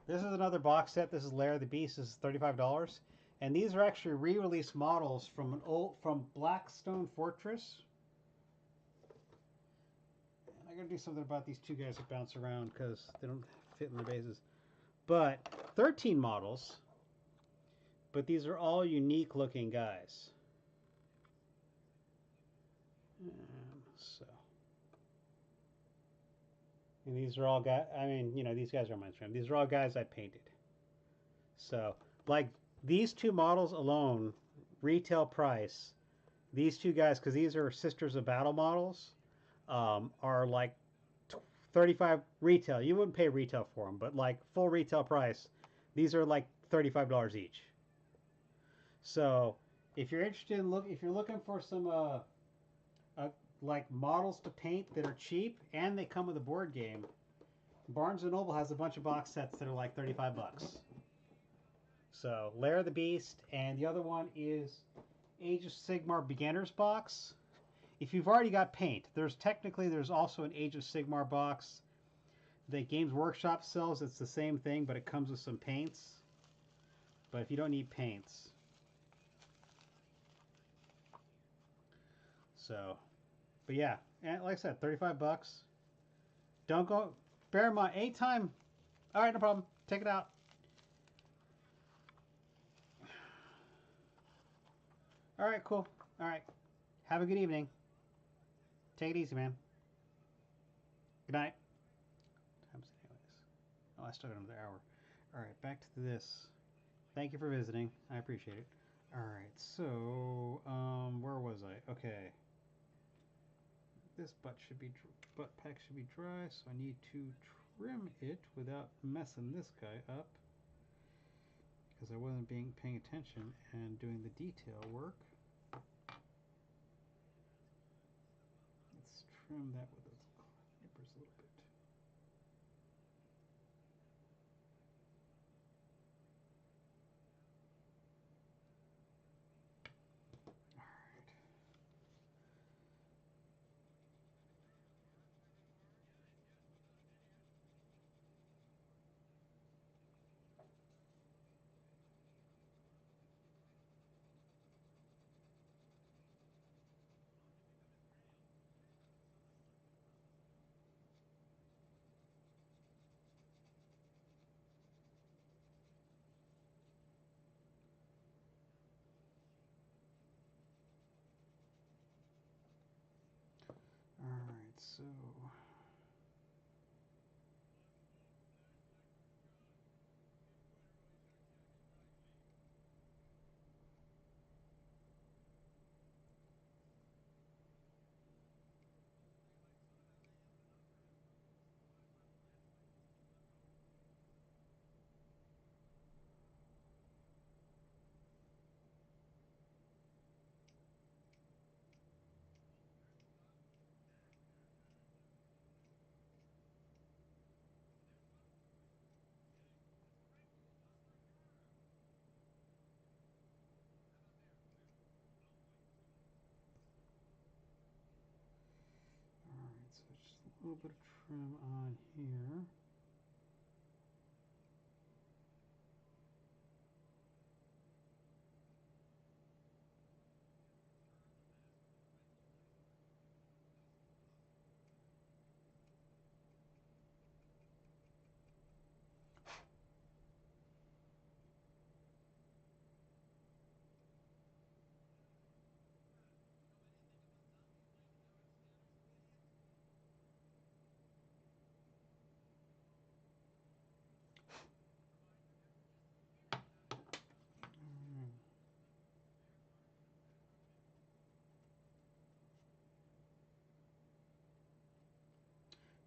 This is another box set. This is Lair of the Beast. This is $35. And these are actually re-release models from Blackstone Fortress. And I gotta do something about these 2 guys that bounce around because they don't fit in the bases. But 13 models. But these are all unique looking guys. And these are all guys, I mean, you know, these guys are my friend. These are all guys I painted. So, like, these 2 models alone, retail price, these 2 guys, because these are Sisters of Battle models, are like 35 retail. You wouldn't pay retail for them, but like full retail price, these are like $35 each. So, if you're interested in if you're looking for some like models to paint that are cheap and they come with a board game, Barnes & Noble has a bunch of box sets that are like 35 bucks. So, Lair of the Beast, and the other one is Age of Sigmar Beginners box. If you've already got paint, there's also an Age of Sigmar box that Games Workshop sells. It's the same thing, but it comes with some paints. But if you don't need paints. So, but yeah, and like I said, 35 bucks. Don't go, bear in mind, anytime, all right, no problem, take it out. All right, cool. All right, have a good evening. Take it easy, man. Good night. Time's anyways. Oh, I still got another hour. All right, back to this. Thank you for visiting. I appreciate it. All right, so where was I? Okay. this butt pack should be dry, so I need to trim it without messing this guy up, because I wasn't paying attention and doing the detail work. Let's trim that with those nippers a little bit. Alright, so so just a little bit of trim on here.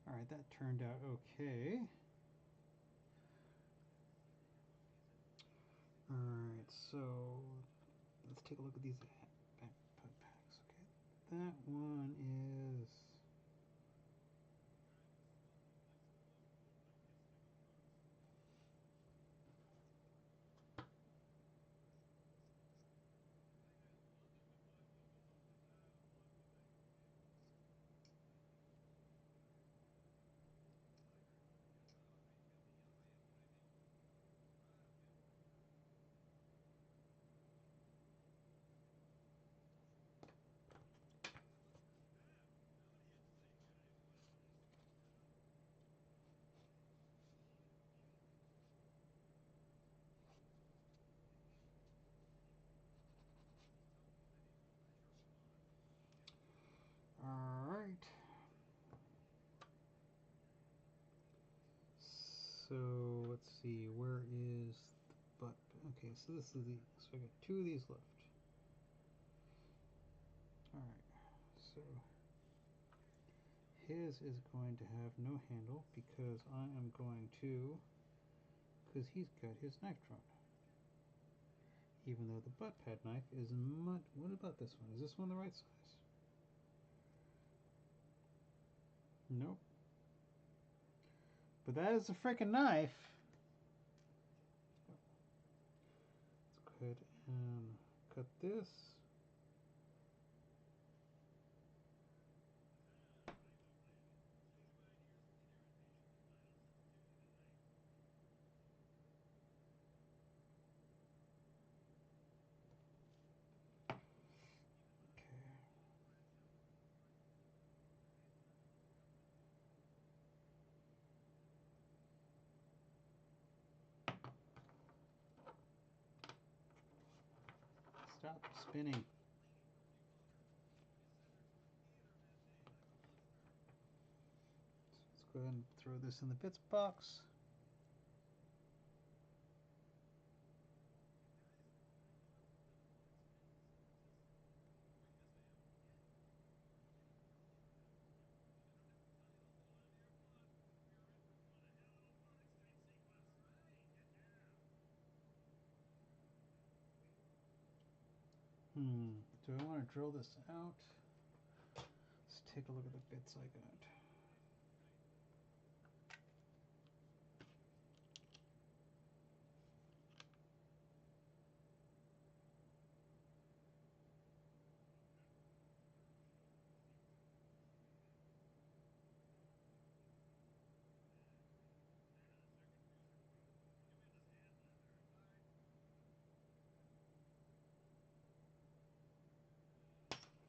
Alright, that turned out okay. Alright, so let's take a look at these back packs. Okay, that one is alright. So let's see, where is the butt? Okay, so this is so I got two of these left. Alright, so his is going to have no handle because I am going to, because he's got his knife drawn. Even though the butt pad knife is much, what about this one? Is this one the right size? Nope. But that is a freaking knife. Let's go ahead and cut this. Stop spinning. Let's go ahead and throw this in the bits box. Do I want to drill this out? Let's take a look at the bits I got.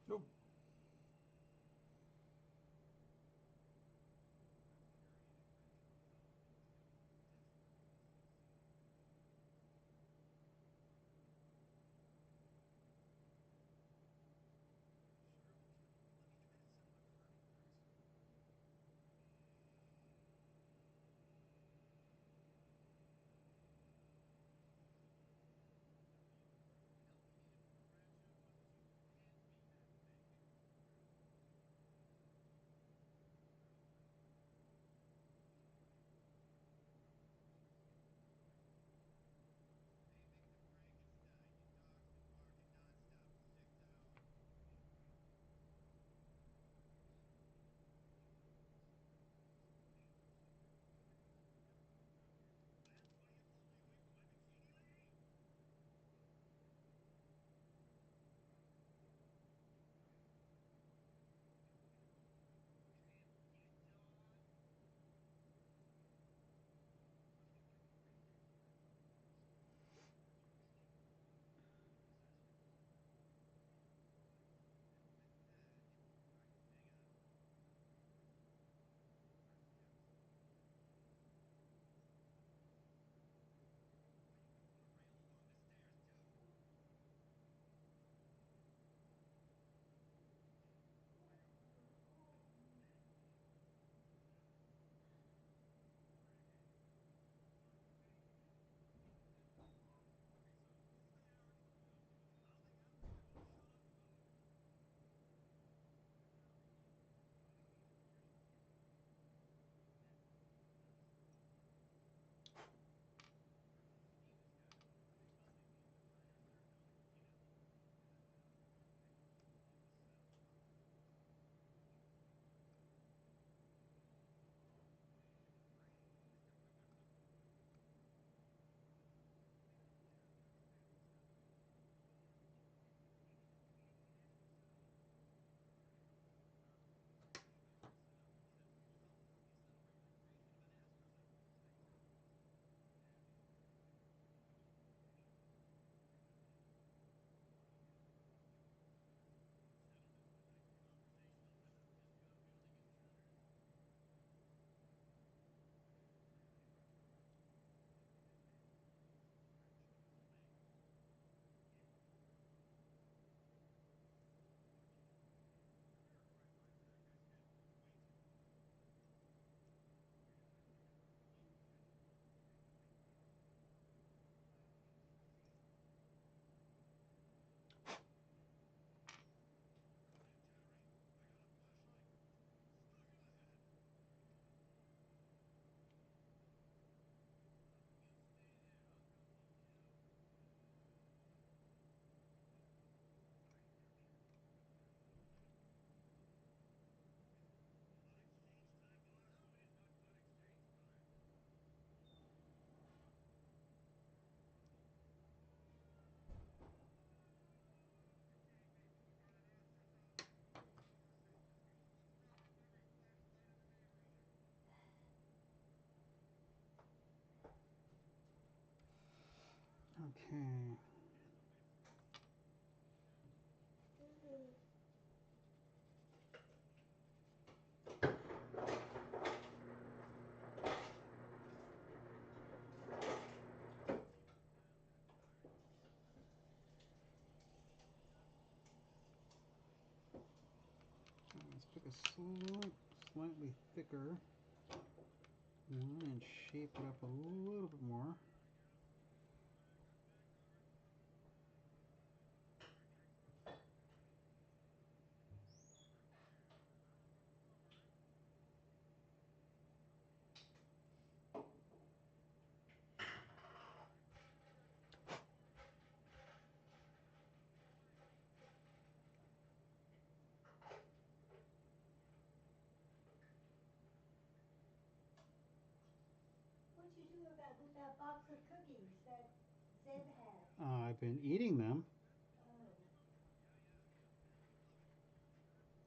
Nope. Okay. Let's pick a slightly thicker one and shape it up a little bit more. I've been eating them. Oh,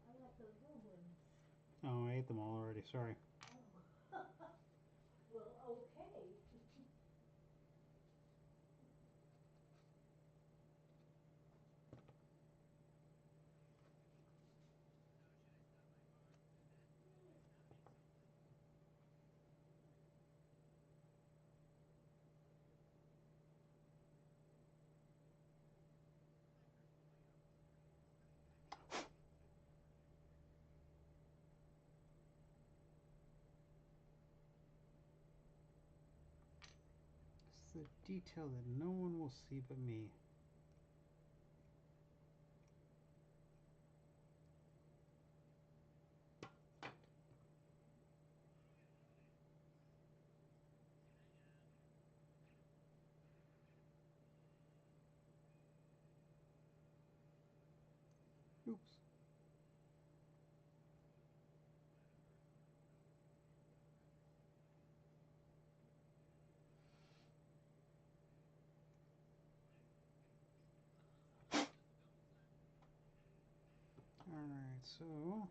I like those little ones. Oh, I ate them all already. Sorry. Oh. Well, okay. It's the detail that no one will see but me. Oops. Alright, so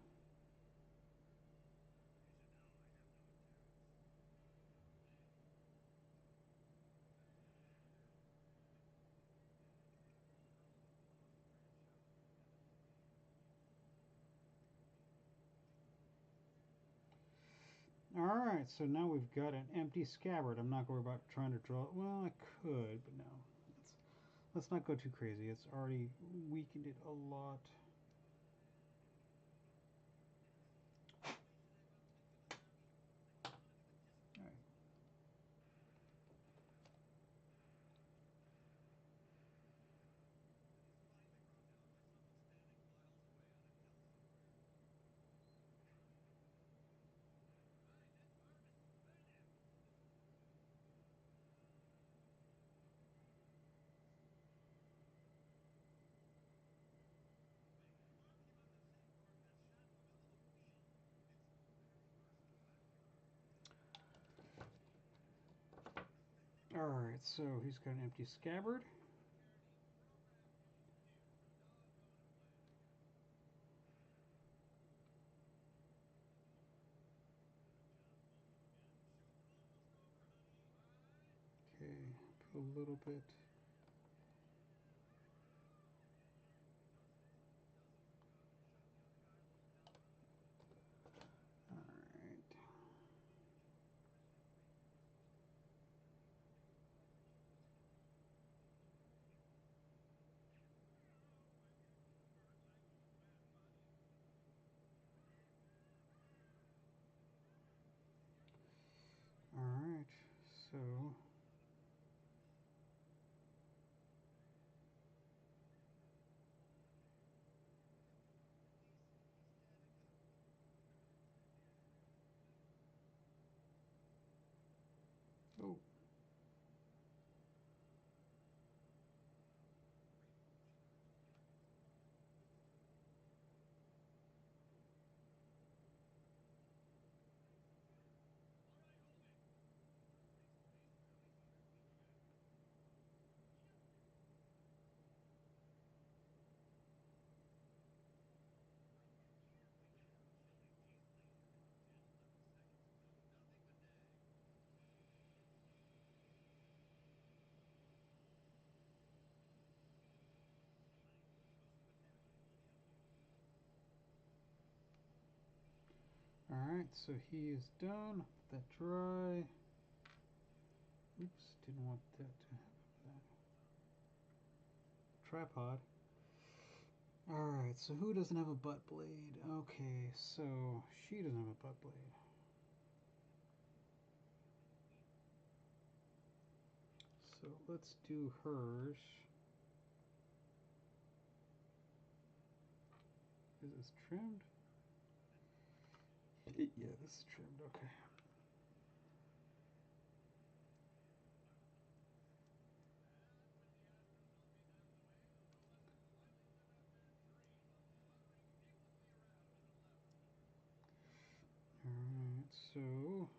alright, so now we've got an empty scabbard. I'm not worried about trying to draw. Well, I could, but no. Let's not go too crazy. It's already weakened it a lot. Alright. Alright, so he's got an empty scabbard. Okay, put a little bit. Alright. Alright, so oh, alright, so he is done. Let that dry. Oops, didn't want that to happen. Tripod. Alright, so who doesn't have a butt blade? Okay, so she doesn't have a butt blade. So let's do hers. Is this trimmed? Yeah, this is trimmed, okay. Alright, so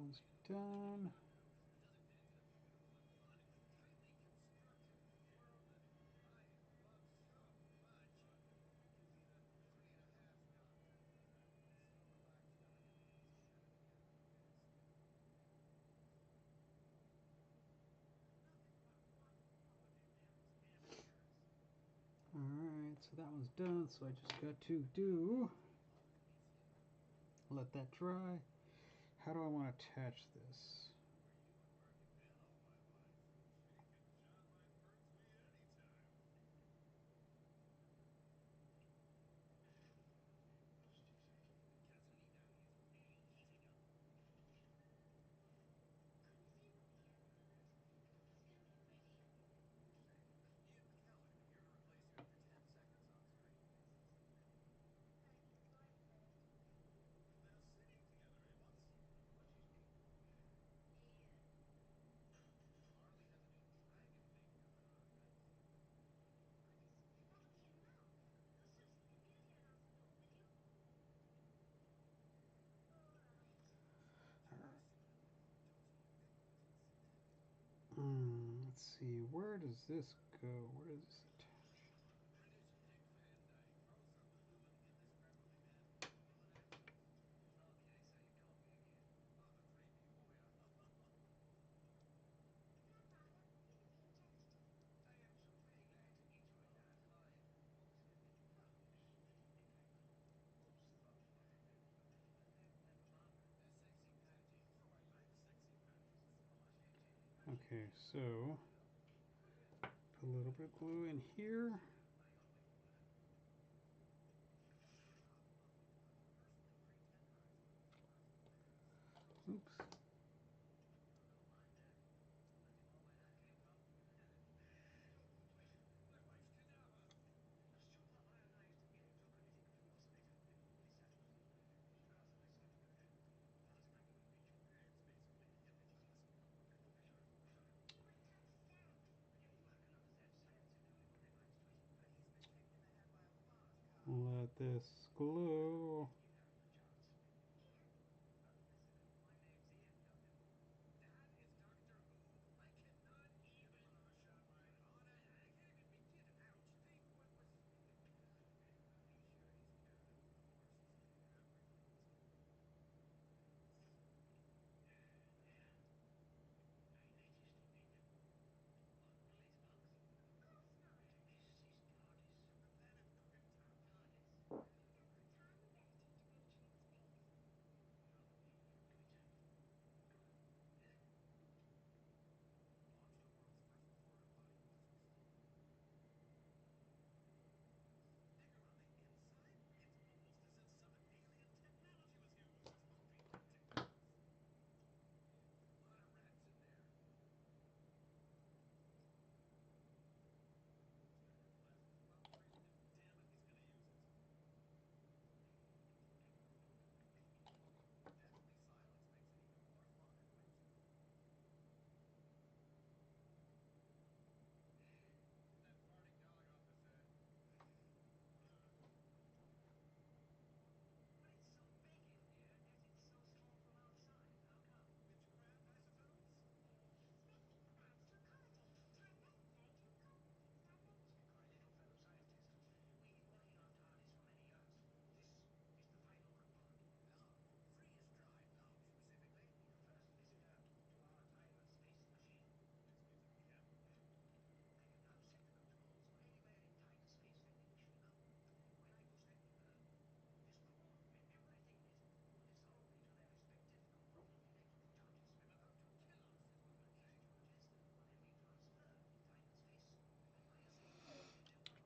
one's done. Alright, so that one's done, so I just got to let that dry. How do I want to attach this? Let's see, where does this go? Where does this attach? Okay, so put a little bit of glue in here. Oops. Let this glue.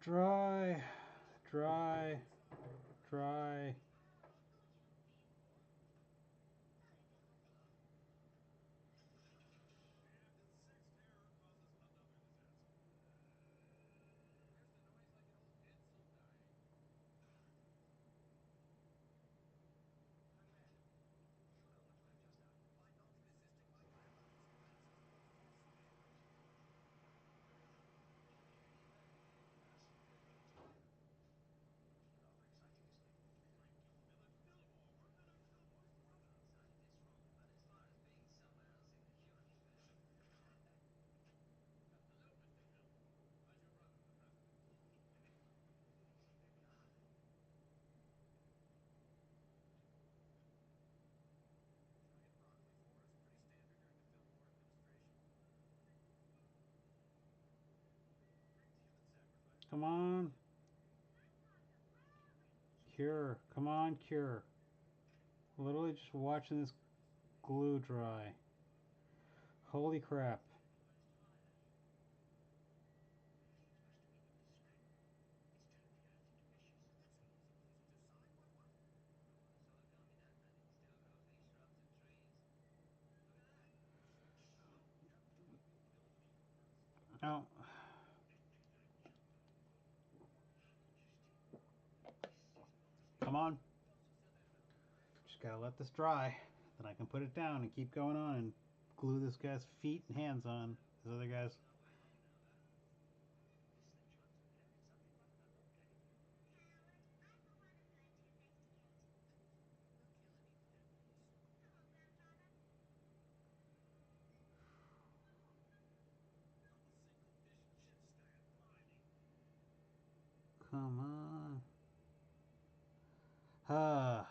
Dry, dry, dry. Come on. Cure. Come on, cure. Literally just watching this glue dry. Holy crap. Oh. Come on. Just gotta let this dry. Then I can put it down and keep going on and glue this guy's feet and hands on. This other guy's. Come on. Ah.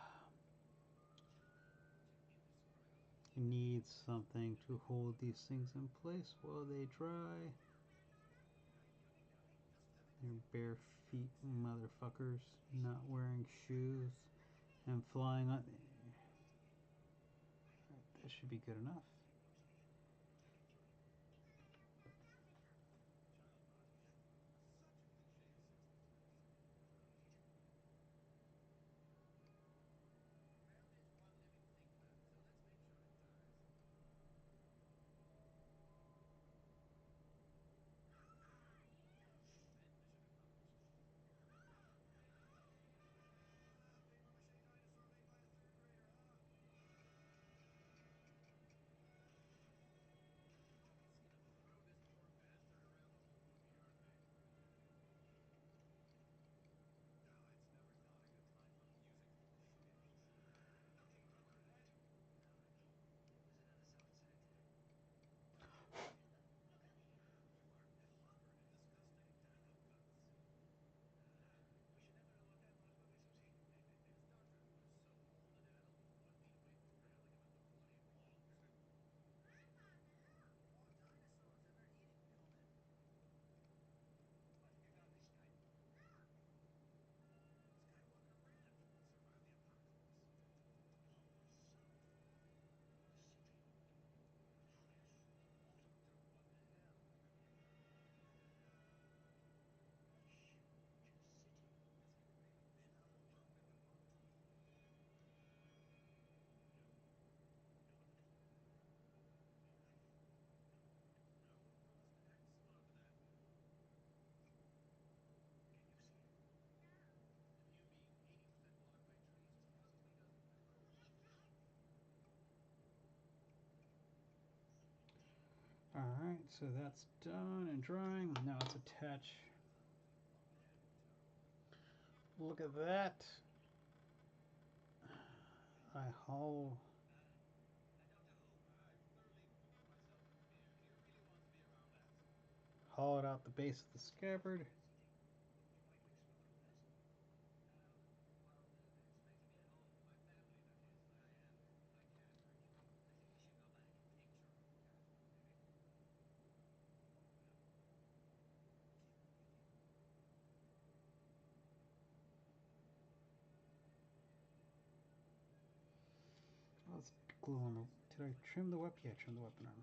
Need something to hold these things in place while they dry. Their bare feet, motherfuckers, not wearing shoes and flying on. That should be good enough. Alright, so that's done and drying. Now let's attach. Look at that. I hollowed out the base of the scabbard. Let's glue on the. Did I trim the weapon? Yeah, trim the weapon arm.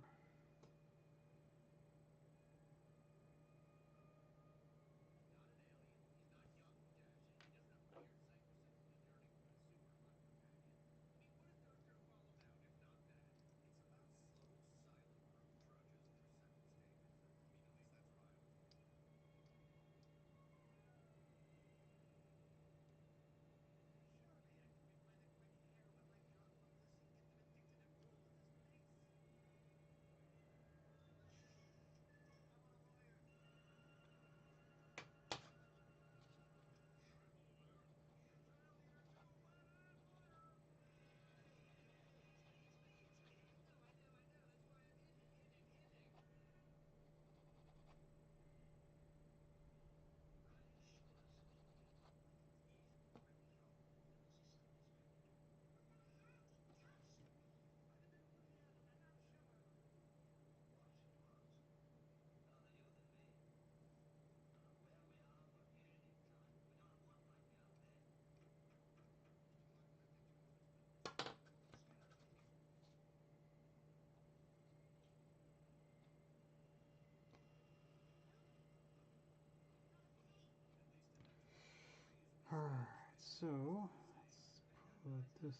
Alright, so let's put this.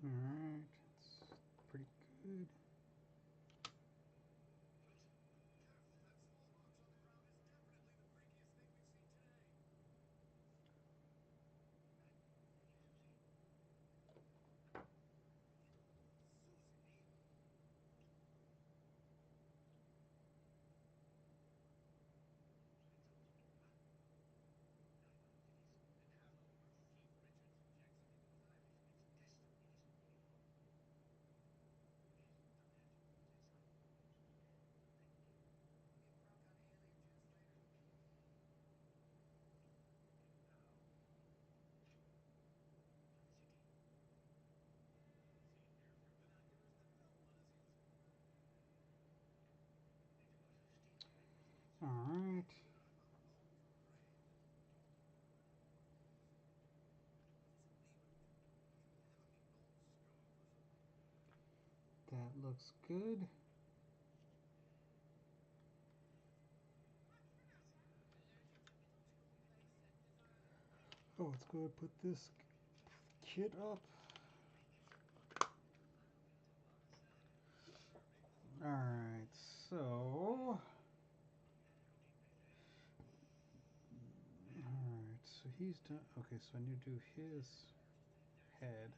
Alright, that's pretty good. Alright. That looks good. Oh, let's go ahead and put this kit up. Alright, so. Alright, so he's done. Okay, so I need to do his head.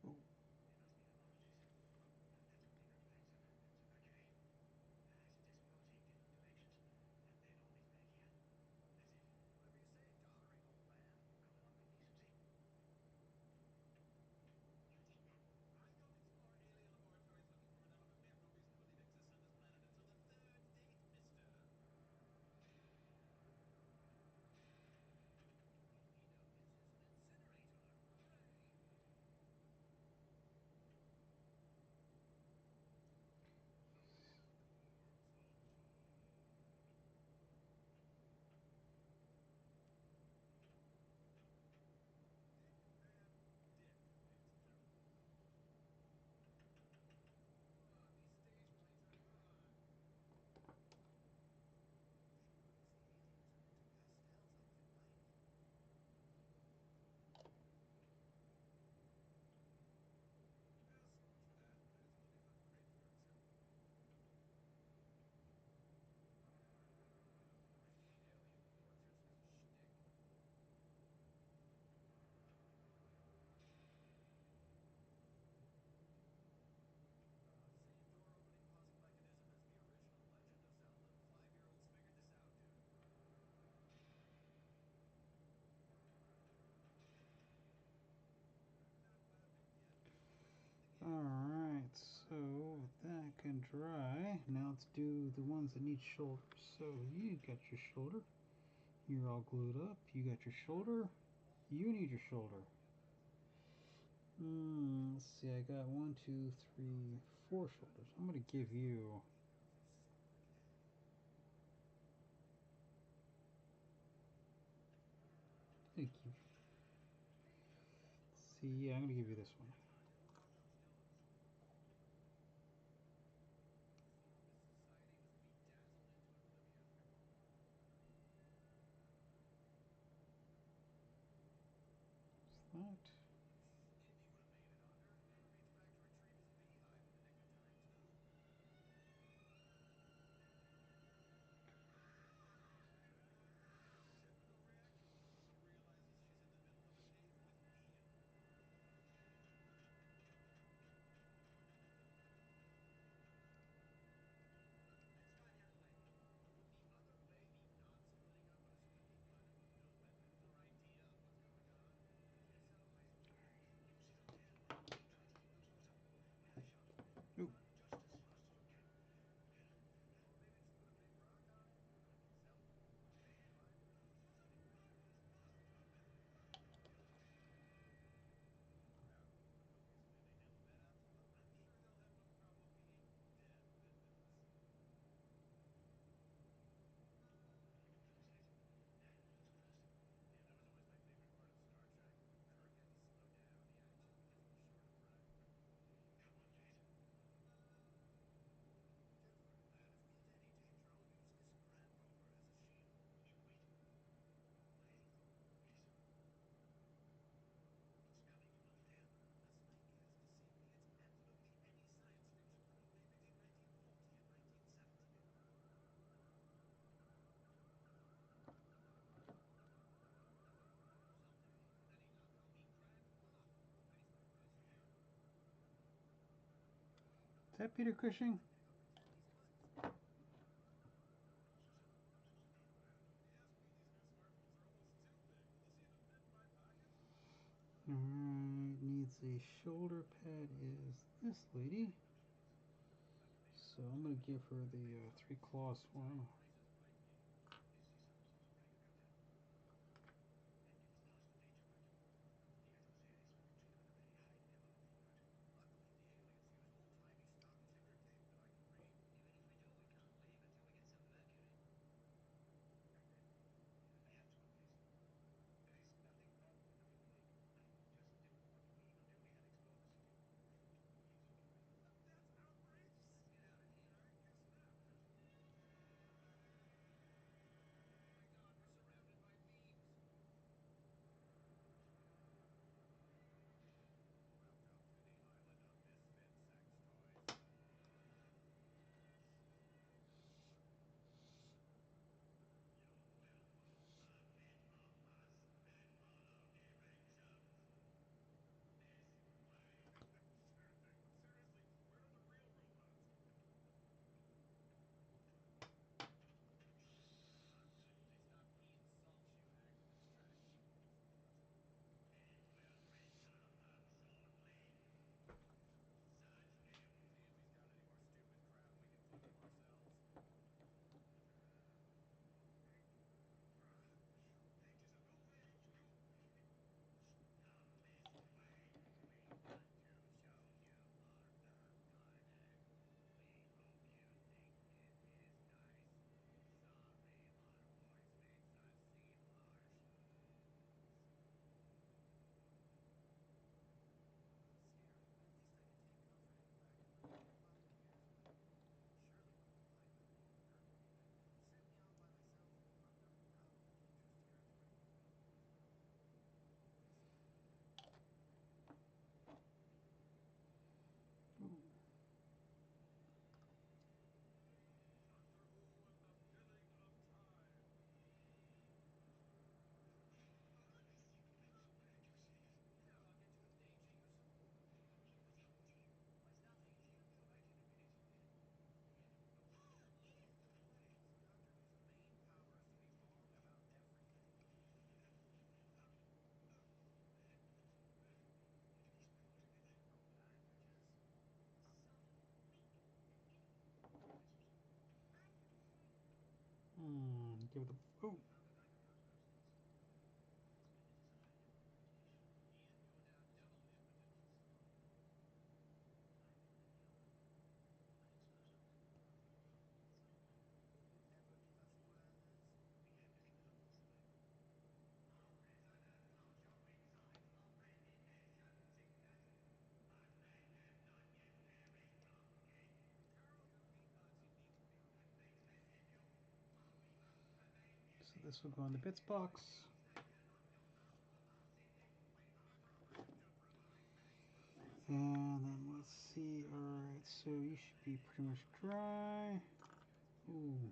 Oh. Alright, so that can dry. Now let's do the ones that need shoulders. So you got your shoulder. You're all glued up. You got your shoulder. You need your shoulder. Let's see, I got 1, 2, 3, 4 shoulders. I'm gonna give you Yeah, I'm gonna give you this one. What's that? Ooh. Is that Peter Cushing? Alright, needs a shoulder pad is this lady. So I'm gonna give her the 3 claws one. Give it the. Oh! this will go in the bits box. And then let's see. Alright, so you should be pretty much dry. Ooh.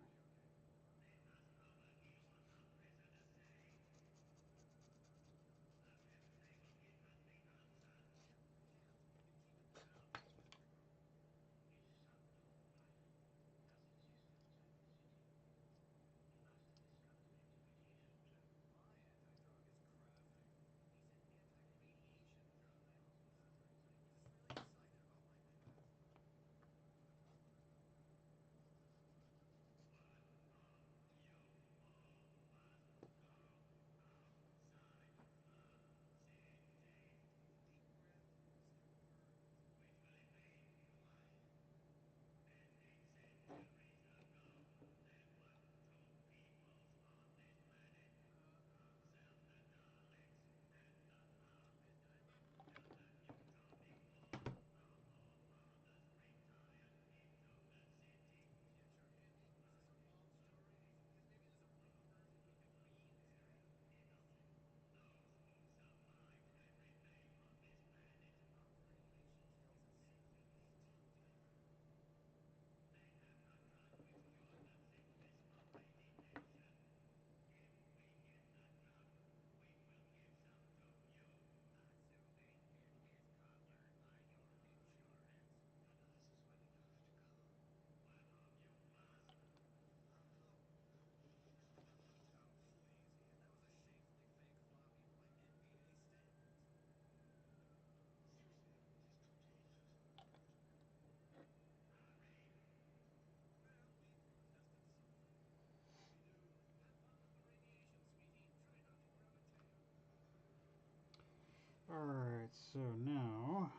Alright, so now,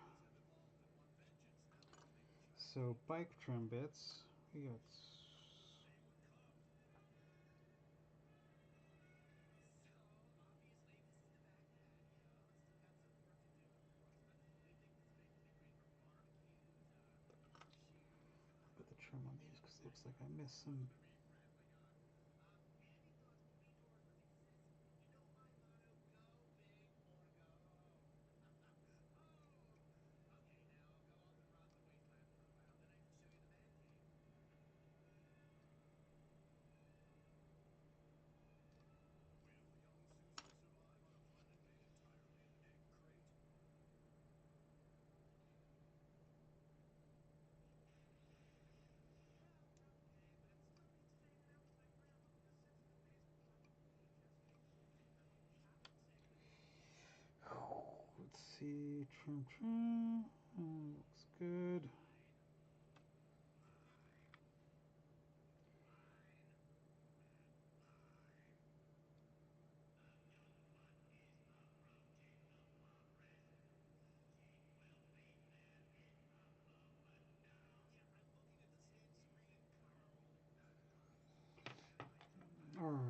so bike trim bits, we got, put the trim on these because it looks like I missed some. Let's see, trim, looks good. Alright,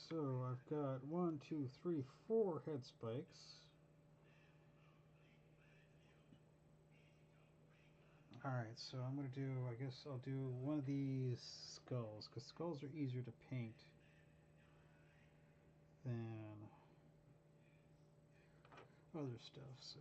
so I've got 1, 2, 3, 4 head spikes. Alright, so I'm going to do, I guess I'll do one of these skulls, because skulls are easier to paint than other stuff, so.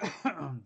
Hmm.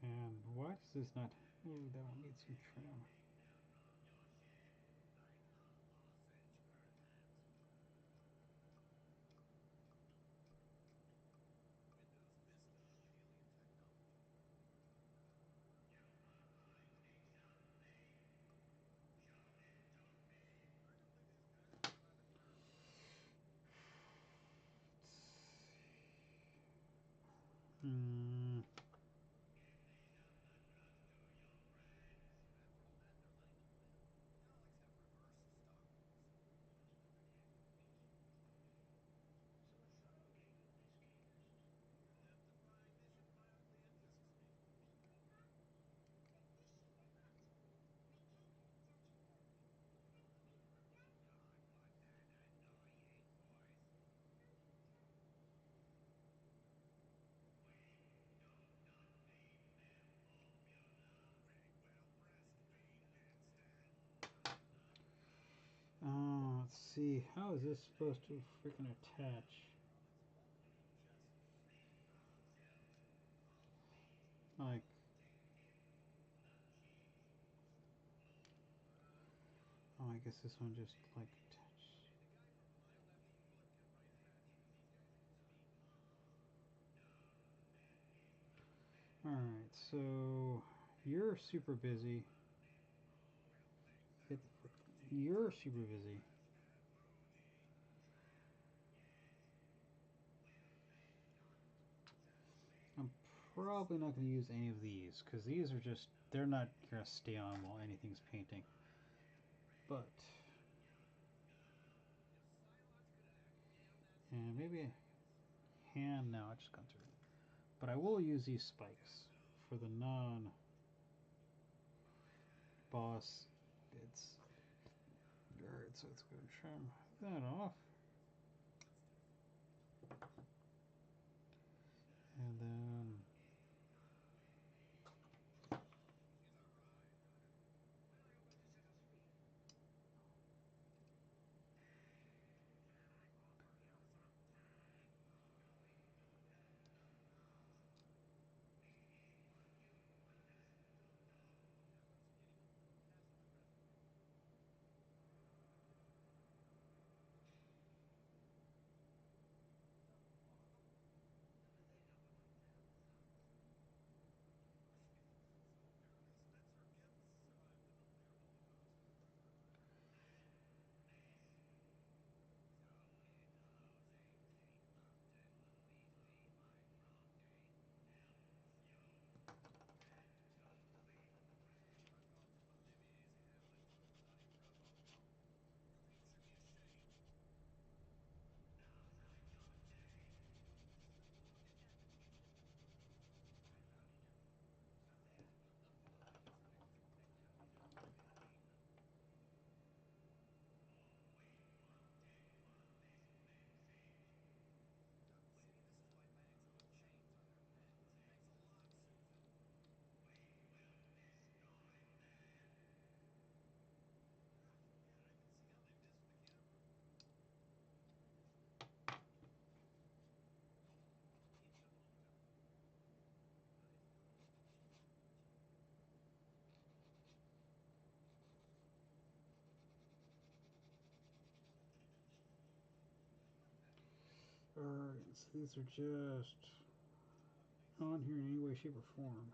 And why does this not? Ooh, that one needs some trim. Hmm. Let's see. How is this supposed to freaking attach? Like, oh, I guess this one just like attach. All right, so you're super busy. You're super busy. I'm probably not going to use any of these because these are just, they're not going to stay on while anything's painting. But, and maybe a hand now, I just gone through. But I will use these spikes for the non-boss bits. Alright, so let's go trim that off. And then alright, so these are just on here in any way, shape, or form.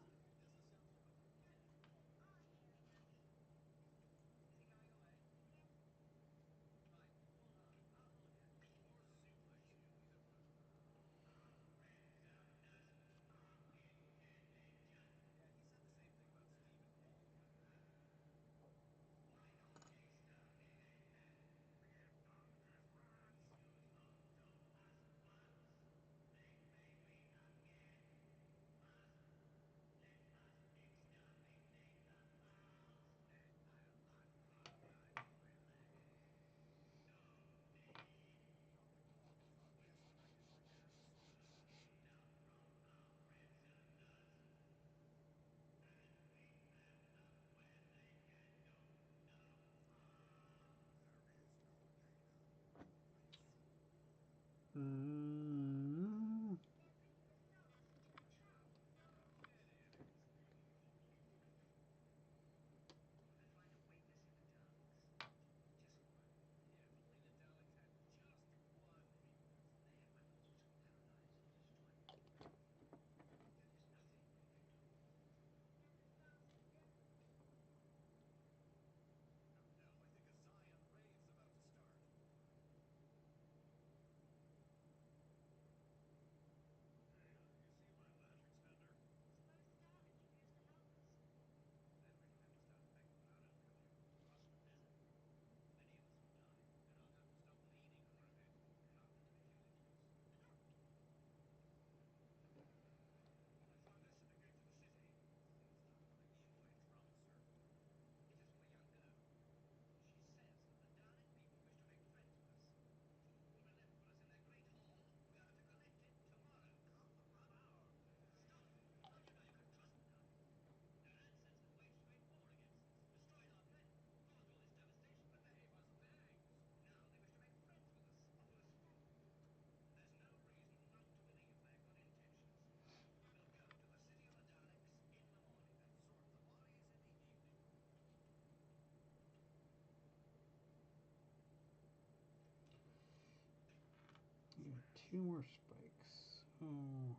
2 more spikes. Oh,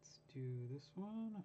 let's do this one.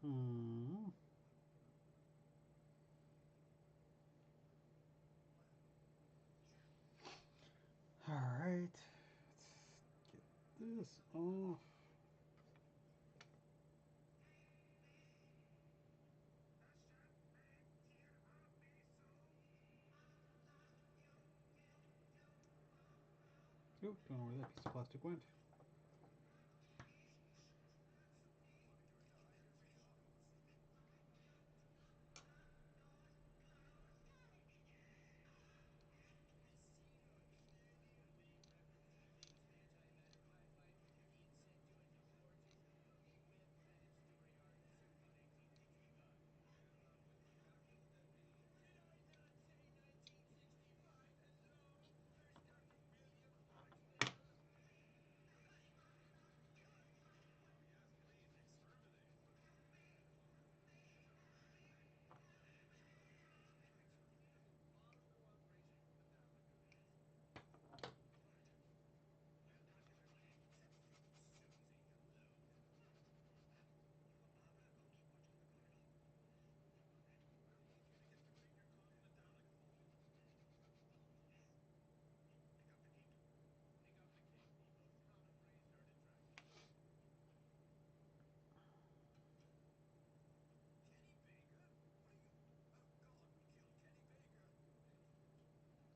Hmm. Alright. Let's get this off. Oh, don't know where that piece of plastic went.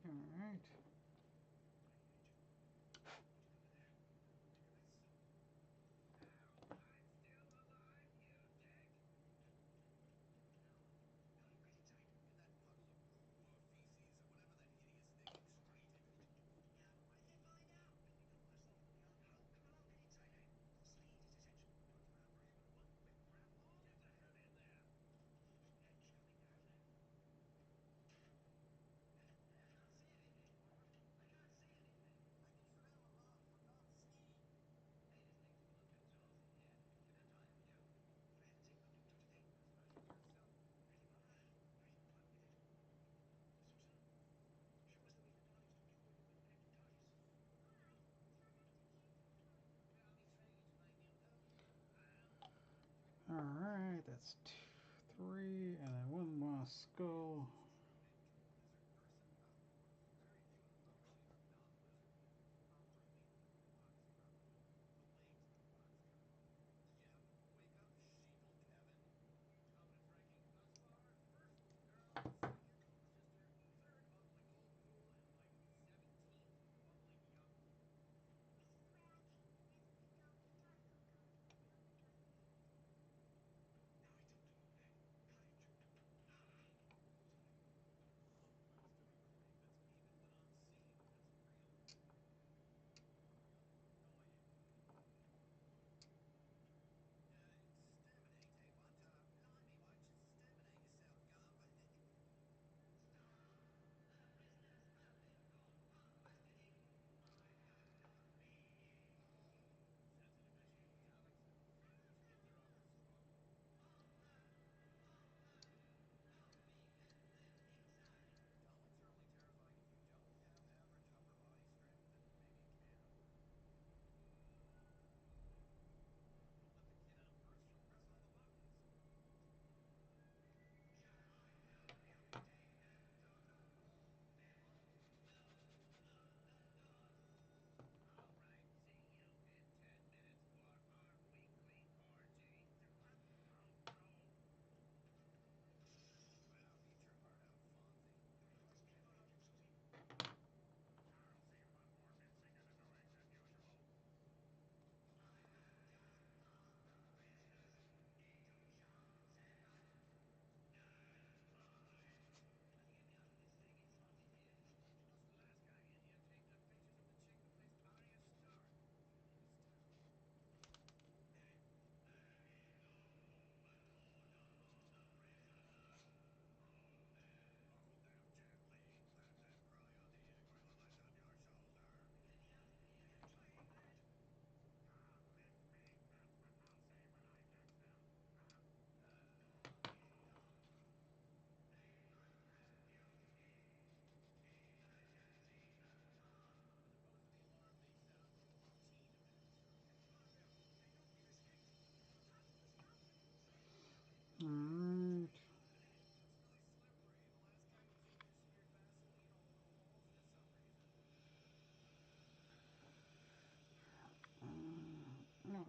Alright. Alright, that's 3, and then one more skull.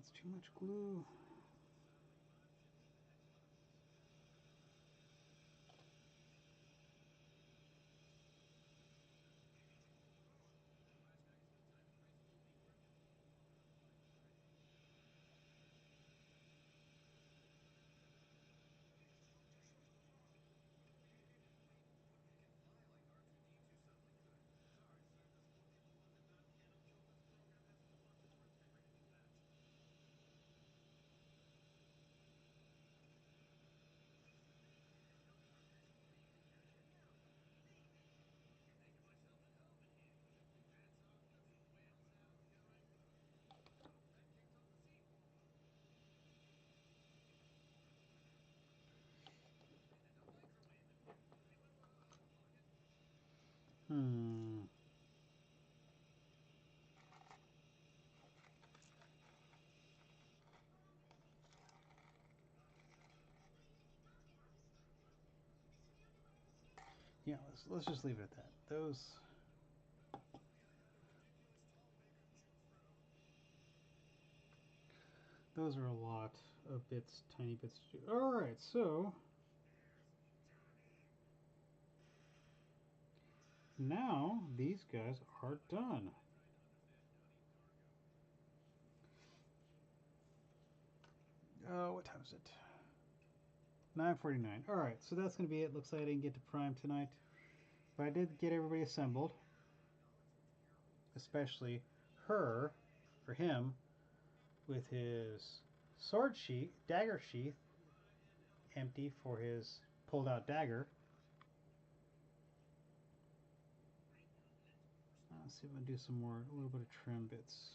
That's too much glue. Hmm. Yeah, let's just leave it at that. Those are a lot of bits, tiny bits to do. All right, so now these guys are done. What time is it? 9:49. All right, so that's gonna be it. Looks like I didn't get to prime tonight, but I did get everybody assembled, especially her or him with his dagger sheath, empty for his pulled out dagger. Let's see if I can do some more, a little bit of trim bits.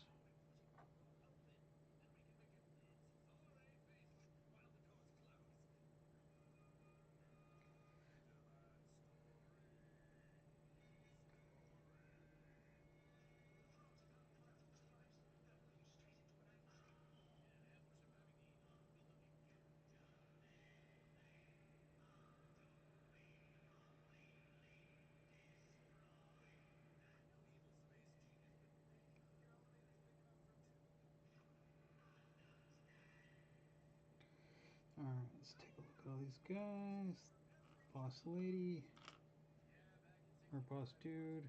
All right, let's take a look at all these guys. Boss lady, or boss dude.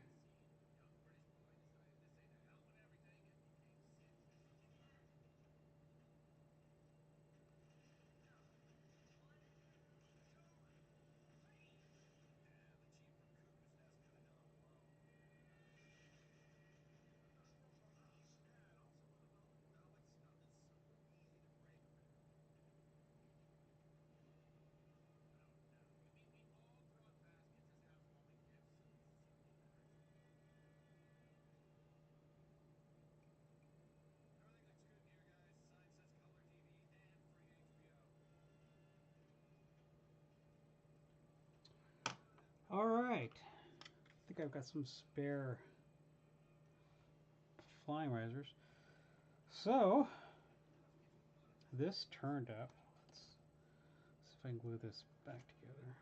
All right, I think I've got some spare flying risers. So this turned up. Let's see if I can glue this back together.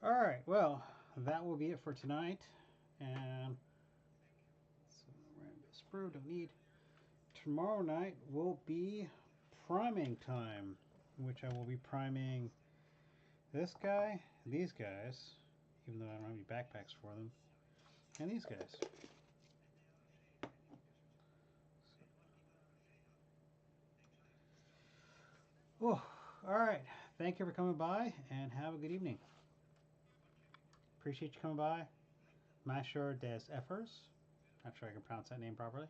Alright, well, that will be it for tonight. And so, rainbow sprue, don't need. Tomorrow night will be priming time, which I will be priming this guy, these guys, even though I don't have any backpacks for them, and these guys. Oh, alright. Thank you for coming by, and have a good evening. Appreciate you coming by. Masher des Effers. Not sure I can pronounce that name properly.